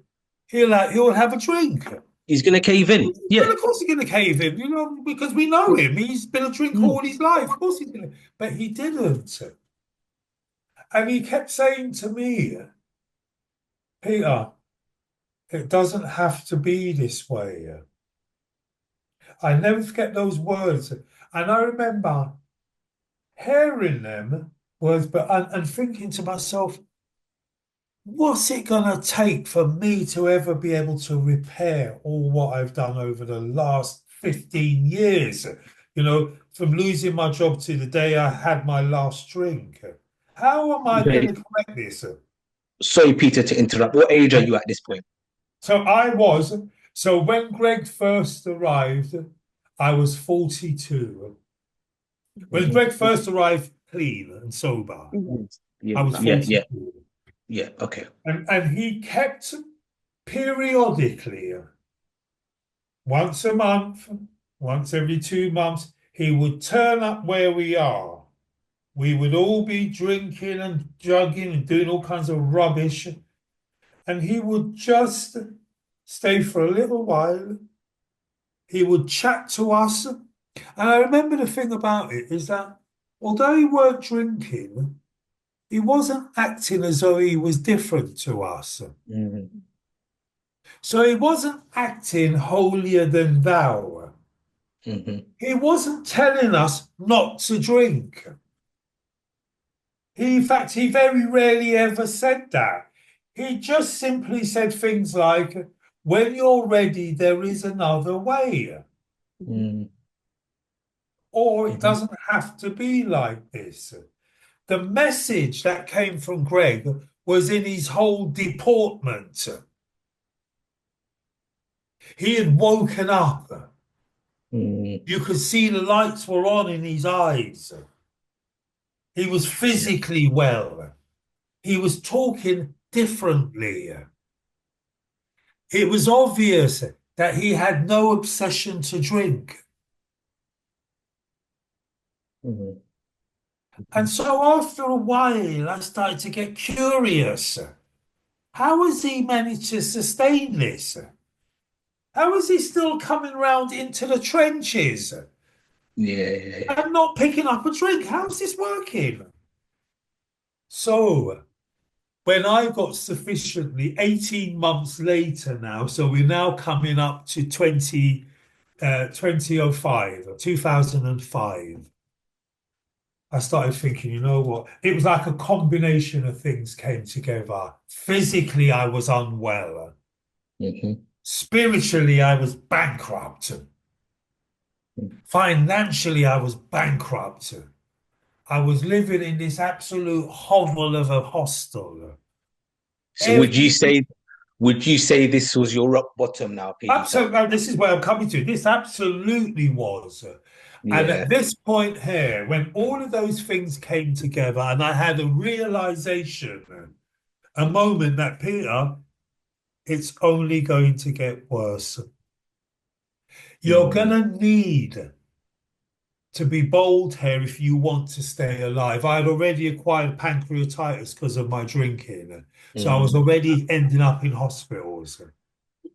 he'll have a drink. He's gonna cave in. Well, Yeah. of course he's going to cave in, because we know him. He's been a drinker Mm. all his life. Of course he's going to. But he didn't. And he kept saying to me, Peter, it doesn't have to be this way. I never forget those words. And I remember hearing them words, and thinking to myself, what's it going to take for me to ever be able to repair all what I've done over the last 15 years? From losing my job to the day I had my last drink. How am I going Okay. to correct this? Sorry, Peter, to interrupt. What age are you at this point? So I was, so when Greg first arrived, I was 42. When Hmm. Greg first arrived clean and sober, Yeah, I was yeah, yeah, 42. yeah. Okay. And he kept periodically, once a month, once every 2 months, he would turn up where we are. We would all be drinking and jugging and doing all kinds of rubbish. And he would just stay for a little while. He would chat to us. And I remember the thing about it is that although he weren't drinking, he wasn't acting as though he was different to us. Hmm. So he wasn't acting holier than thou. Hmm. He wasn't telling us not to drink. In fact, he very rarely ever said that. He just simply said things like, when you're ready, there is another way. Hmm. Or it Hmm. doesn't have to be like this. The message that came from Greg was in his whole deportment. He had woken up. Hmm. You could see the lights were on in his eyes. He was Yeah. physically well. He was talking differently. It was obvious that he had no obsession to drink. Hmm. And so after a while, I started to get curious. How has he managed to sustain this? How is he still coming round into the trenches? Yeah. I'm not picking up a drink. How's this working? So when I got sufficiently 18 months later now, so we're now coming up to 2005 or 2005. I started thinking, you know what? It was like a combination of things came together. Physically, I was unwell. Hmm. Spiritually, I was bankrupt. Financially, I was bankrupt. I was living in this absolute hovel of a hostel. So Everything, would you say this was your rock bottom now, Peter? absolutely, this is where I'm coming to. This absolutely was. And at Yeah. this point here, when all of those things came together, and I had a realization, a moment that, Peter, it's only going to get worse. You're going Mm. to need to be bold here if you want to stay alive. I had already acquired pancreatitis because of my drinking. So I was Mm. already ending up in hospitals.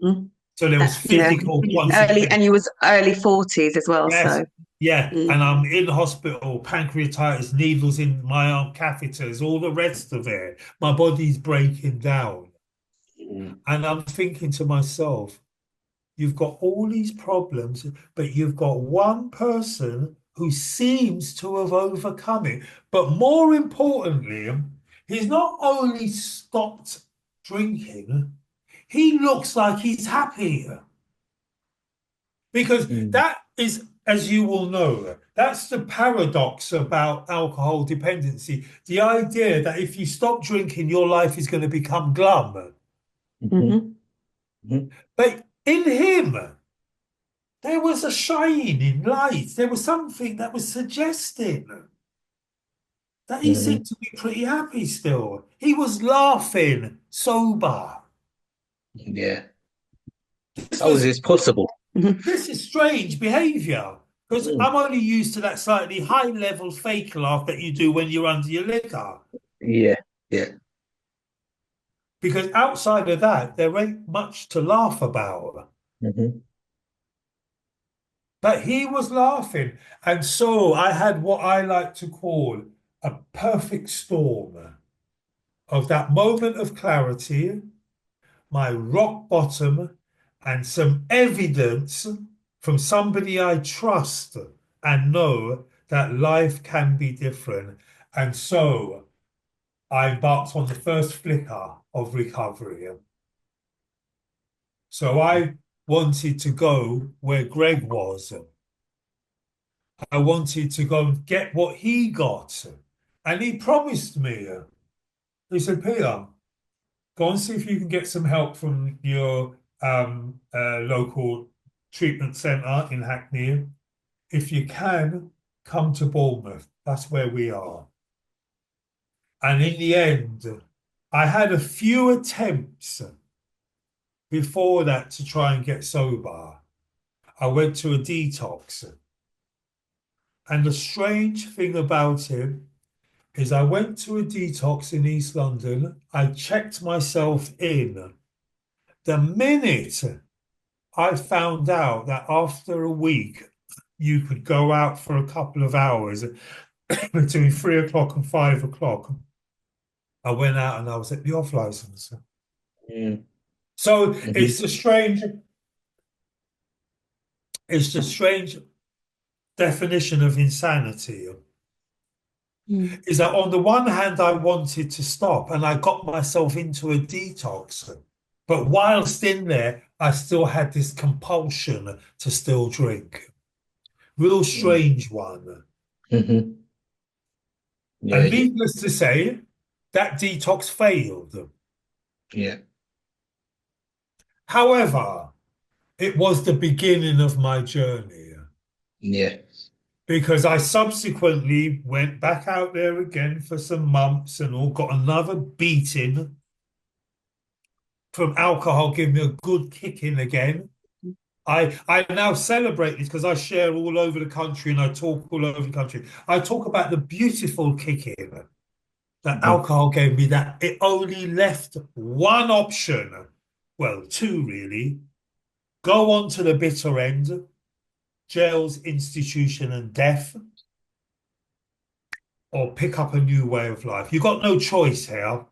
Mhm. So there was Yeah. physical Early, consequences. and you was early 40s as well. Yes, So, yeah. mm, And I'm in hospital, pancreatitis, needles in my arm, catheters, all the rest of it. My body's breaking down. Mm. And I'm thinking to myself, you've got all these problems, but you've got one person who seems to have overcome it. But more importantly, he's not only stopped drinking, he looks like he's happy. Because Mm. that is, as you will know, that's the paradox about alcohol dependency. The idea that if you stop drinking, your life is going to become glum. Mhm. mhm. Mhm. But in him, there was a shining light. There was something that was suggesting that he Mhm. seemed to be pretty happy still. He was laughing, sober. Yeah. This How is was this possible? Mhm. this is strange behavior because Mm. I'm only used to that slightly high level fake laugh that you do when you're under your liquor. Yeah. Yeah. Because outside of that, there ain't much to laugh about. Hmm. But he was laughing. And so I had what I like to call a perfect storm of that moment of clarity, my rock bottom, and some evidence from somebody I trust and know that life can be different. And so I embarked on the first flicker of recovery. So I wanted to go where Greg was. I wanted to go and get what he got. And he promised me, he said, Peter, go and see if you can get some help from your local treatment centre in Hackney. If you can, come to Bournemouth. That's where we are. And in the end, I had a few attempts before that to try and get sober. I went to a detox. And the strange thing about him is I went to a detox in East London. I checked myself in. The minute I found out that after a week you could go out for a couple of hours between 3 o'clock and 5 o'clock, I went out and I was at the off license. Mm. So Hmm. it's the strange definition of insanity. Mm. Is that on the one hand, I wanted to stop and I got myself into a detox. But whilst in there, I still had this compulsion to still drink. Real strange one. Hmm. Yeah. And Yeah. needless to say, that detox failed. Yeah. However, it was the beginning of my journey Yeah. because I subsequently went back out there again for some months and all got another beating from alcohol, gave me a good kicking again. I now celebrate this because I share all over the country and I talk all over the country. I talk about the beautiful kicking that Hmm. alcohol gave me, that it only left one option. Well, two really. Go on to the bitter end jails, institution, and death, or pick up a new way of life. You've got no choice here.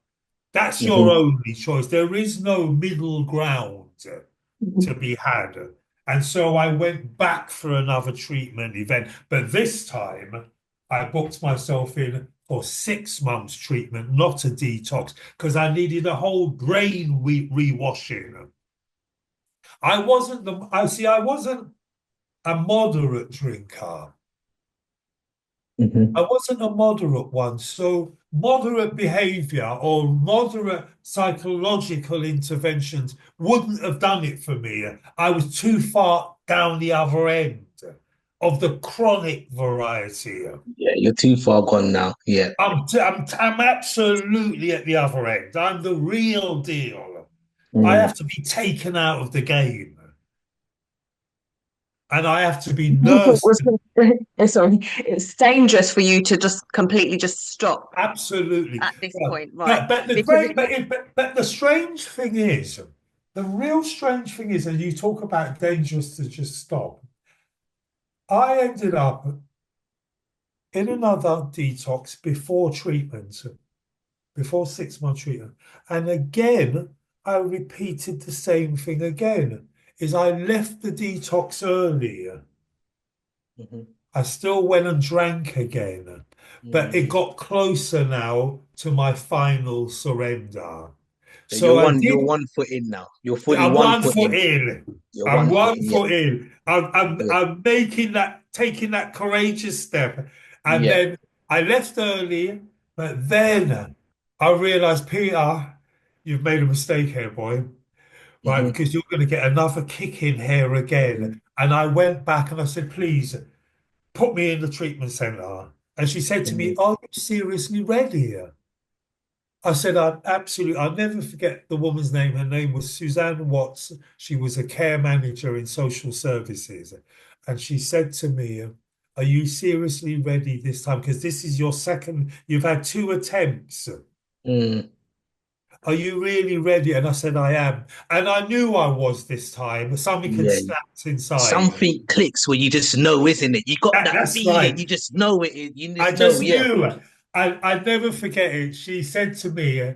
That's your Hmm. only choice. There is no middle ground to be had. And so I went back for another treatment event, but this time I booked myself in for 6 months treatment, not a detox, because I needed a whole brain rewashing. I wasn't a moderate drinker. I Hmm. wasn't a moderate one. So moderate behavior or moderate psychological interventions wouldn't have done it for me. I was too far down the other end of the chronic variety. Yeah, you're too far gone now. Yeah. I'm absolutely at the other end. I'm the real deal. I have Mm. to be taken out of the game and I have to be You thought nursed. was sorry, it's dangerous for you to just completely just stop Absolutely. at this Well, point, right? but the Because great but the strange thing is, the real strange thing is, and you talk about dangerous to just stop. I ended up in another detox before treatment, before 6 month treatment. And again, I repeated the same thing again, is I left the detox earlier. Hmm. I still went and drank again, but it Mm. got closer now to my final surrender. So So I you're did. 1 foot in now. You're fully I'm one one foot foot in. in. You're I'm 1 foot one in. Yeah. foot in. Yeah. I'm taking that courageous step. And Yeah. then I left early, but then I realized, Peter, you've made a mistake here, boy, right? Hmm. Because you're going to get another kick in here again. And I went back and I said, please put me in the treatment center. And she said to me, Hmm. are you seriously ready? I said, I'll never forget the woman's name. Her name was Suzanne Watts. She was a care manager in social services. And she said to me, are you seriously ready this time? Because this is your second, you've had 2 attempts. Mm. Are you really ready? And I said, I am. And I knew I was this time. Something had Yeah. snapped inside. Something clicks where you just know, isn't it? You got that That's feeling. right. You just know it. You I just know. just Yeah. knew. I'd never forget it. She said to me,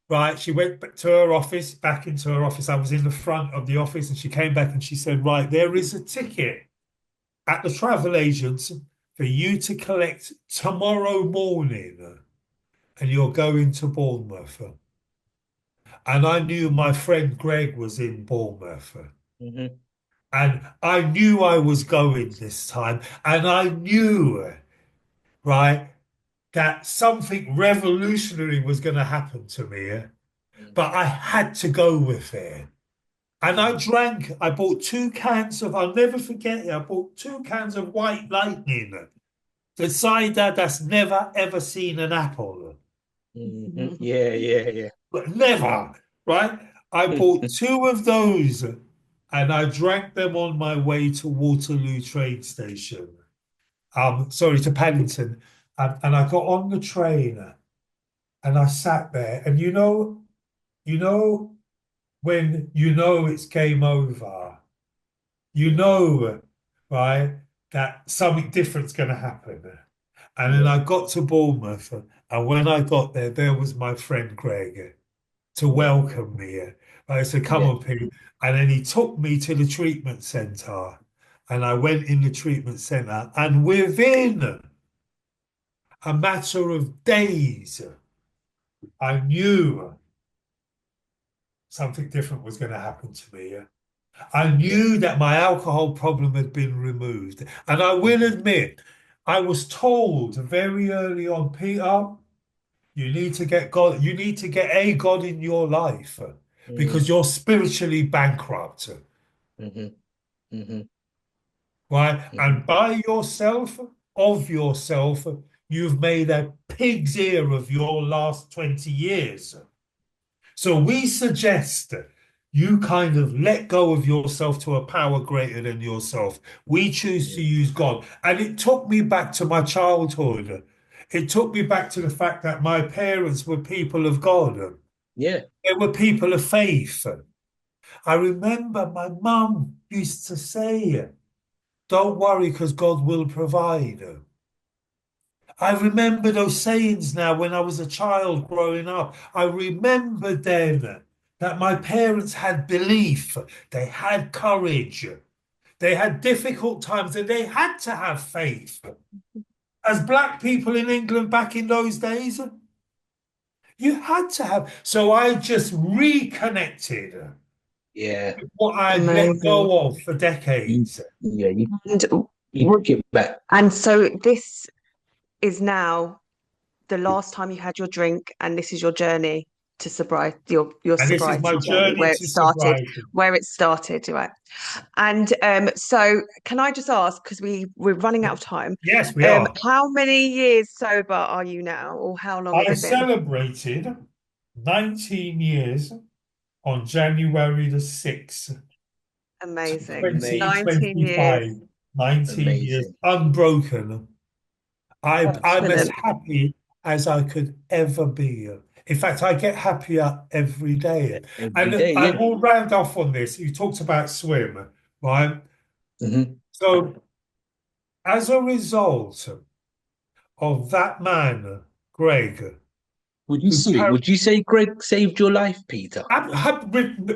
right, she went back to her office, back into her office. I was in the front of the office and she came back and she said, right, there is a ticket at the travel agents for you to collect tomorrow morning and you're going to Bournemouth. And I knew my friend Greg was in Bournemouth. Hmm. And I knew I was going this time. And I knew, right, that something revolutionary was going to happen to me, but I had to go with it. And I Hmm. drank, I bought 2 cans of, I'll never forget it, I bought 2 cans of White Lightning, the cider that's never ever seen an apple. Hmm. Yeah. Yeah. Yeah. But never, right? I bought 2 of those and I drank them on my way to Waterloo train station. Sorry, to Paddington. And I got on the train and I sat there, and you know when you know it's game over, you know, right, that something different's going to happen. And then Yeah. I got to Bournemouth, and when I got there, there was my friend Greg to Yeah. welcome me. I said, "Come Yeah. on, Pete," and then he took me to the treatment centre, and I went in the treatment centre, and within a matter of days, I knew something different was going to happen to me. I Yeah. knew that my alcohol problem had been removed. And I will admit, I was told very early on, Peter, you need to get God, you need to get a God in your life Mm. because you're spiritually bankrupt, Hmm. Hmm. right? Hmm. And by yourself, of yourself, you've made a pig's ear of your last 20 years. So we suggest you kind of let go of yourself to a power greater than yourself. We choose to use God. And it took me back to my childhood. It took me back to the fact that my parents were people of God. Yeah. They were people of faith. I remember my mum used to say, don't worry because God will provide. I remember those sayings now when I was a child growing up. I remember then that my parents had belief, they had courage, they had difficult times, and they had to have faith. As black people in England back in those days, you had to have. So I just reconnected Yeah. with what I'd let Amazing. go of for You, decades. yeah, And you get back. and so this is now the last time you had your drink, and this is your journey to sobriety, your And this is sobriety my journey, journey to sobriety. where it started, right? And so can I just ask, because we're running out of time, Yes, we are. how many years sober are you now, or how long has I it been? celebrated 19 years on January the 6th, Amazing. 19 years. 2025. 19 years Amazing. unbroken. I'm as Excellent. happy as I could ever be. In fact, I get happier every day. Every And day, I yeah. will round off on this. You talked about swim, right? Hmm. So, as a result of that man, Greg, who carried, Would you say Greg saved your life, Peter?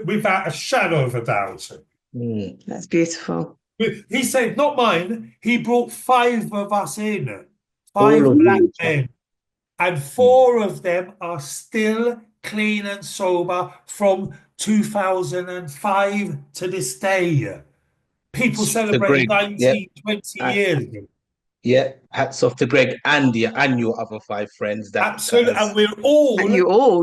without a shadow of a doubt, Mm. That's beautiful. he said, not mine, he brought five of us in, All five of black you. men. And Mm. four of them are still clean and sober from 2005 to this day. People Hats off to celebrating Greg. Yep. 19, 20 Uh, years. yeah. Hats off to Greg and your other five friends that Absolutely. has. And You all.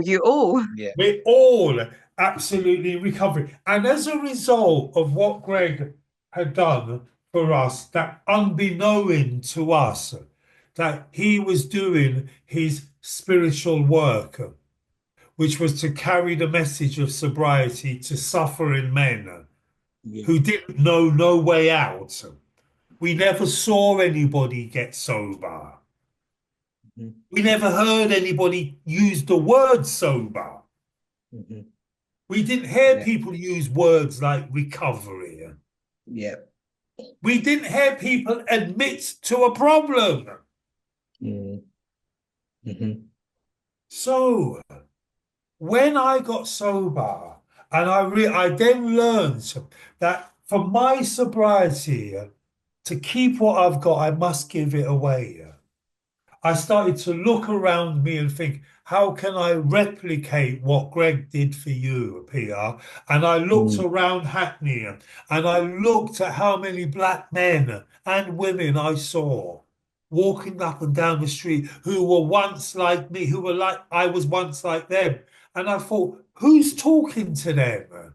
Yeah. we're all absolutely recovering. And as a result of what Greg had done for us, that unbeknown to us, that he was doing his spiritual work, which was to carry the message of sobriety to suffering men Yeah. who didn't know no way out. We never saw anybody get sober. Mhm. We never heard anybody use the word sober. Mhm. We didn't hear Yeah. people use words like recovery. Yeah. We didn't hear people admit to a problem. Mm. Mhm. So when I got sober, and I then learned that for my sobriety to keep what I've got, I must give it away. I started to look around me and think, how can I replicate what Greg did for you, Peter? And I looked Mm. around Hackney and I looked at how many black men and women I saw walking up and down the street who were once like me, who were like I was once like them. And I thought, who's talking to them?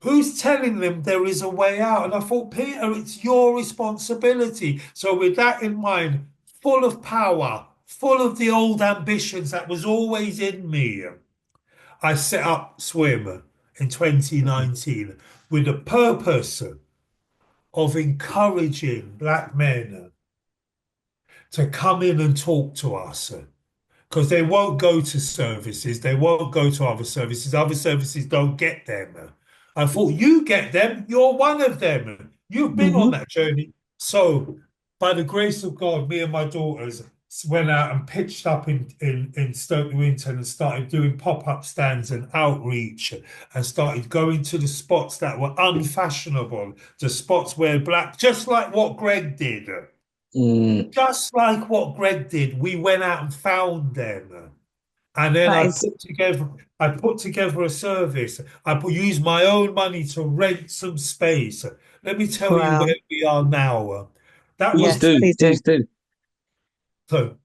Who's telling them there is a way out? And I thought, Peter, it's your responsibility. So, with that in mind, full of power, full of the old ambitions that was always in me, I set up Swim in 2019 with the purpose of encouraging black men to come in and talk to us. Because they won't go to services, they won't go to other services don't get them. I thought you get them, you're one of them. You've been on Mhm. that journey. So, by the grace of God, me and my daughters went out and pitched up in Stoke Newington and started doing pop-up stands and outreach and started going to the spots that were unfashionable, the spots where black, just like what Greg did. Mm. Just like what Greg did, we went out and found them. And then That is I put together a service. Used my own money to rent some space. Let me tell you wow. where we are now. That Please was Yes, do. please do. Please do. so.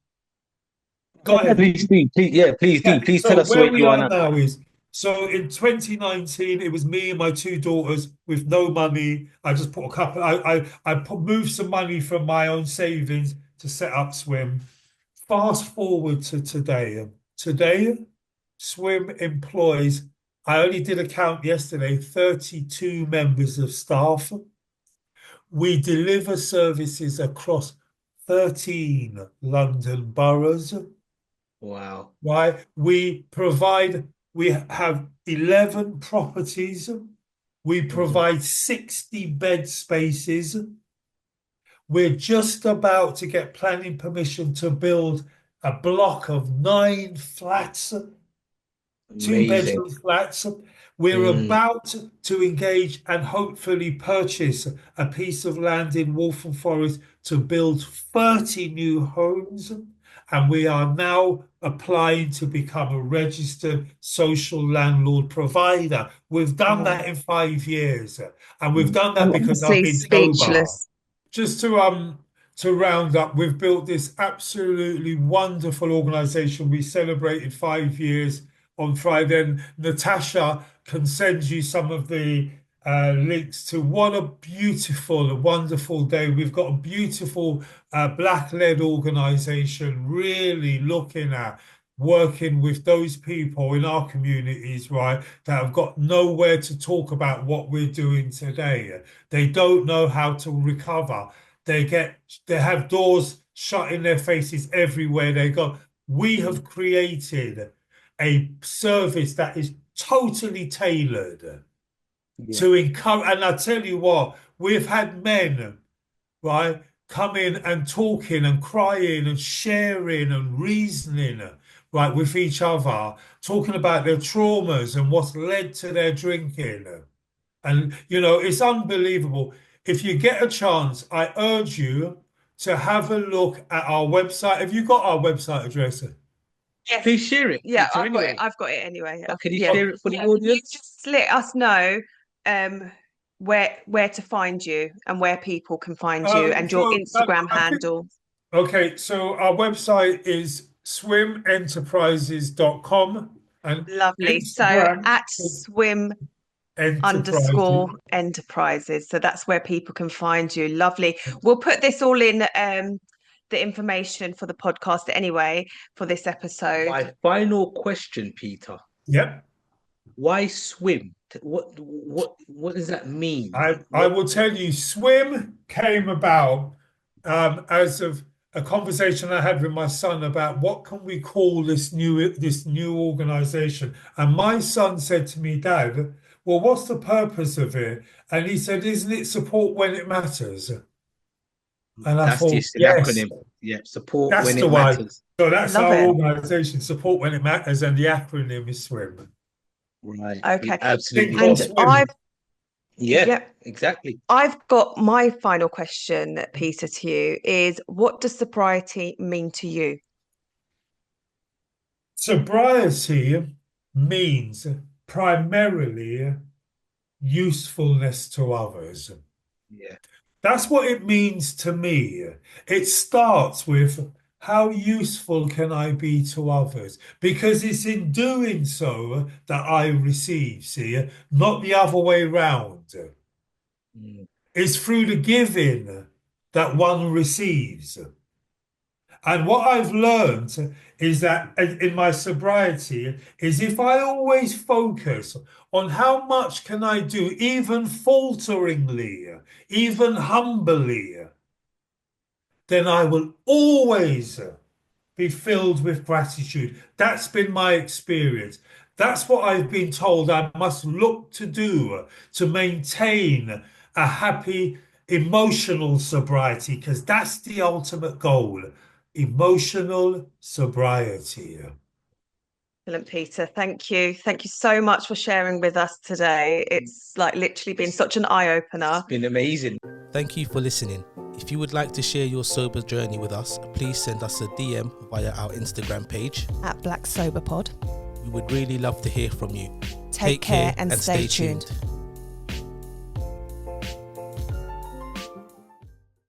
Go ahead. Please do. Yeah, please do. Yeah. Please tell So us where where we you are are now. now is so in 2019, it was me and my two daughters with no money. I just put a couple. Moved some money from my own savings to set up Swim. Fast forward to today. Today, Swim employs. I only did a count yesterday. 32 members of staff. We deliver services across 13 London boroughs. Wow. Right? We have 11 properties. We Mhm. provide 60 bed spaces. We're just about to get planning permission to build a block of 9 flats, Amazing. 2-bedroom flats. We're about to engage and hopefully purchase a piece of land in Waltham Forest to build 30 new homes. And we are now applying to become a registered social landlord provider. We've done that in 5 years. And we've done that I'm because I've honestly been sober. speechless. Just to round up, we've built this absolutely wonderful organization. We celebrated 5 years on Friday, and Natasha can send you some of the links to what a beautiful, wonderful day. We've got a beautiful Black-led organization really looking at working with those people in our communities, right, that have got nowhere to talk about what we're doing today. They don't know how to recover. They have doors shut in their faces everywhere they go. We have created a service that is totally tailored to encourage. And I tell you what, we've had men, right, come in and talking and crying and sharing and reasoning, right, with each other, talking about their traumas and what's led to their drinking. And, it's unbelievable. If you get a chance, I urge you to have a look at our website. Have you got our website address? Yes. Please share it. Yeah, Peter, I've got anyway. it. I've got it anyway. Can you Yeah. share it for the Yeah, can you audience? just let us know where to find you and where people can find you and your Instagram handle. Okay, so our website is swimenterprises.com and Lovely. So Instagram at is swim Enterprises. _enterprises. So that's where people can find you. Lovely. We'll put this all in the information for the podcast anyway for this episode. My final question, Peter. Yep. Why swim? What does that mean? I will tell you, swim came about as of a conversation I had with my son about what can we call this new organization. And my son said to me, Dad, well, what's the purpose of it? And he said, isn't it support when it matters? And I thought, just an yes, acronym. Yeah, support that's when the it one. matters. So that's Love our it. organization, support when it matters, and the acronym is SWIM. Right. Okay. Absolutely. And Yep, exactly. I've got my final question, Peter, to you is what does sobriety mean to you? Sobriety means primarily usefulness to others. Yeah. That's what it means to me. It starts with how useful can I be to others? Because it's in doing so that I receive, see, not the other way round. It's through the giving that one receives. And what I've learned is that in my sobriety is if I always focus on how much can I do, even falteringly, even humbly, then I will always be filled with gratitude. That's been my experience. That's what I've been told I must look to do to maintain a happy emotional sobriety, because that's the ultimate goal. Emotional sobriety. Excellent, Peter. Thank you. Thank you so much for sharing with us today. It's like literally been such an eye-opener. It's been amazing. Thank you for listening. If you would like to share your sober journey with us, please send us a DM via our Instagram page at Black Sober Pod. We would really love to hear from you. Take care and stay tuned.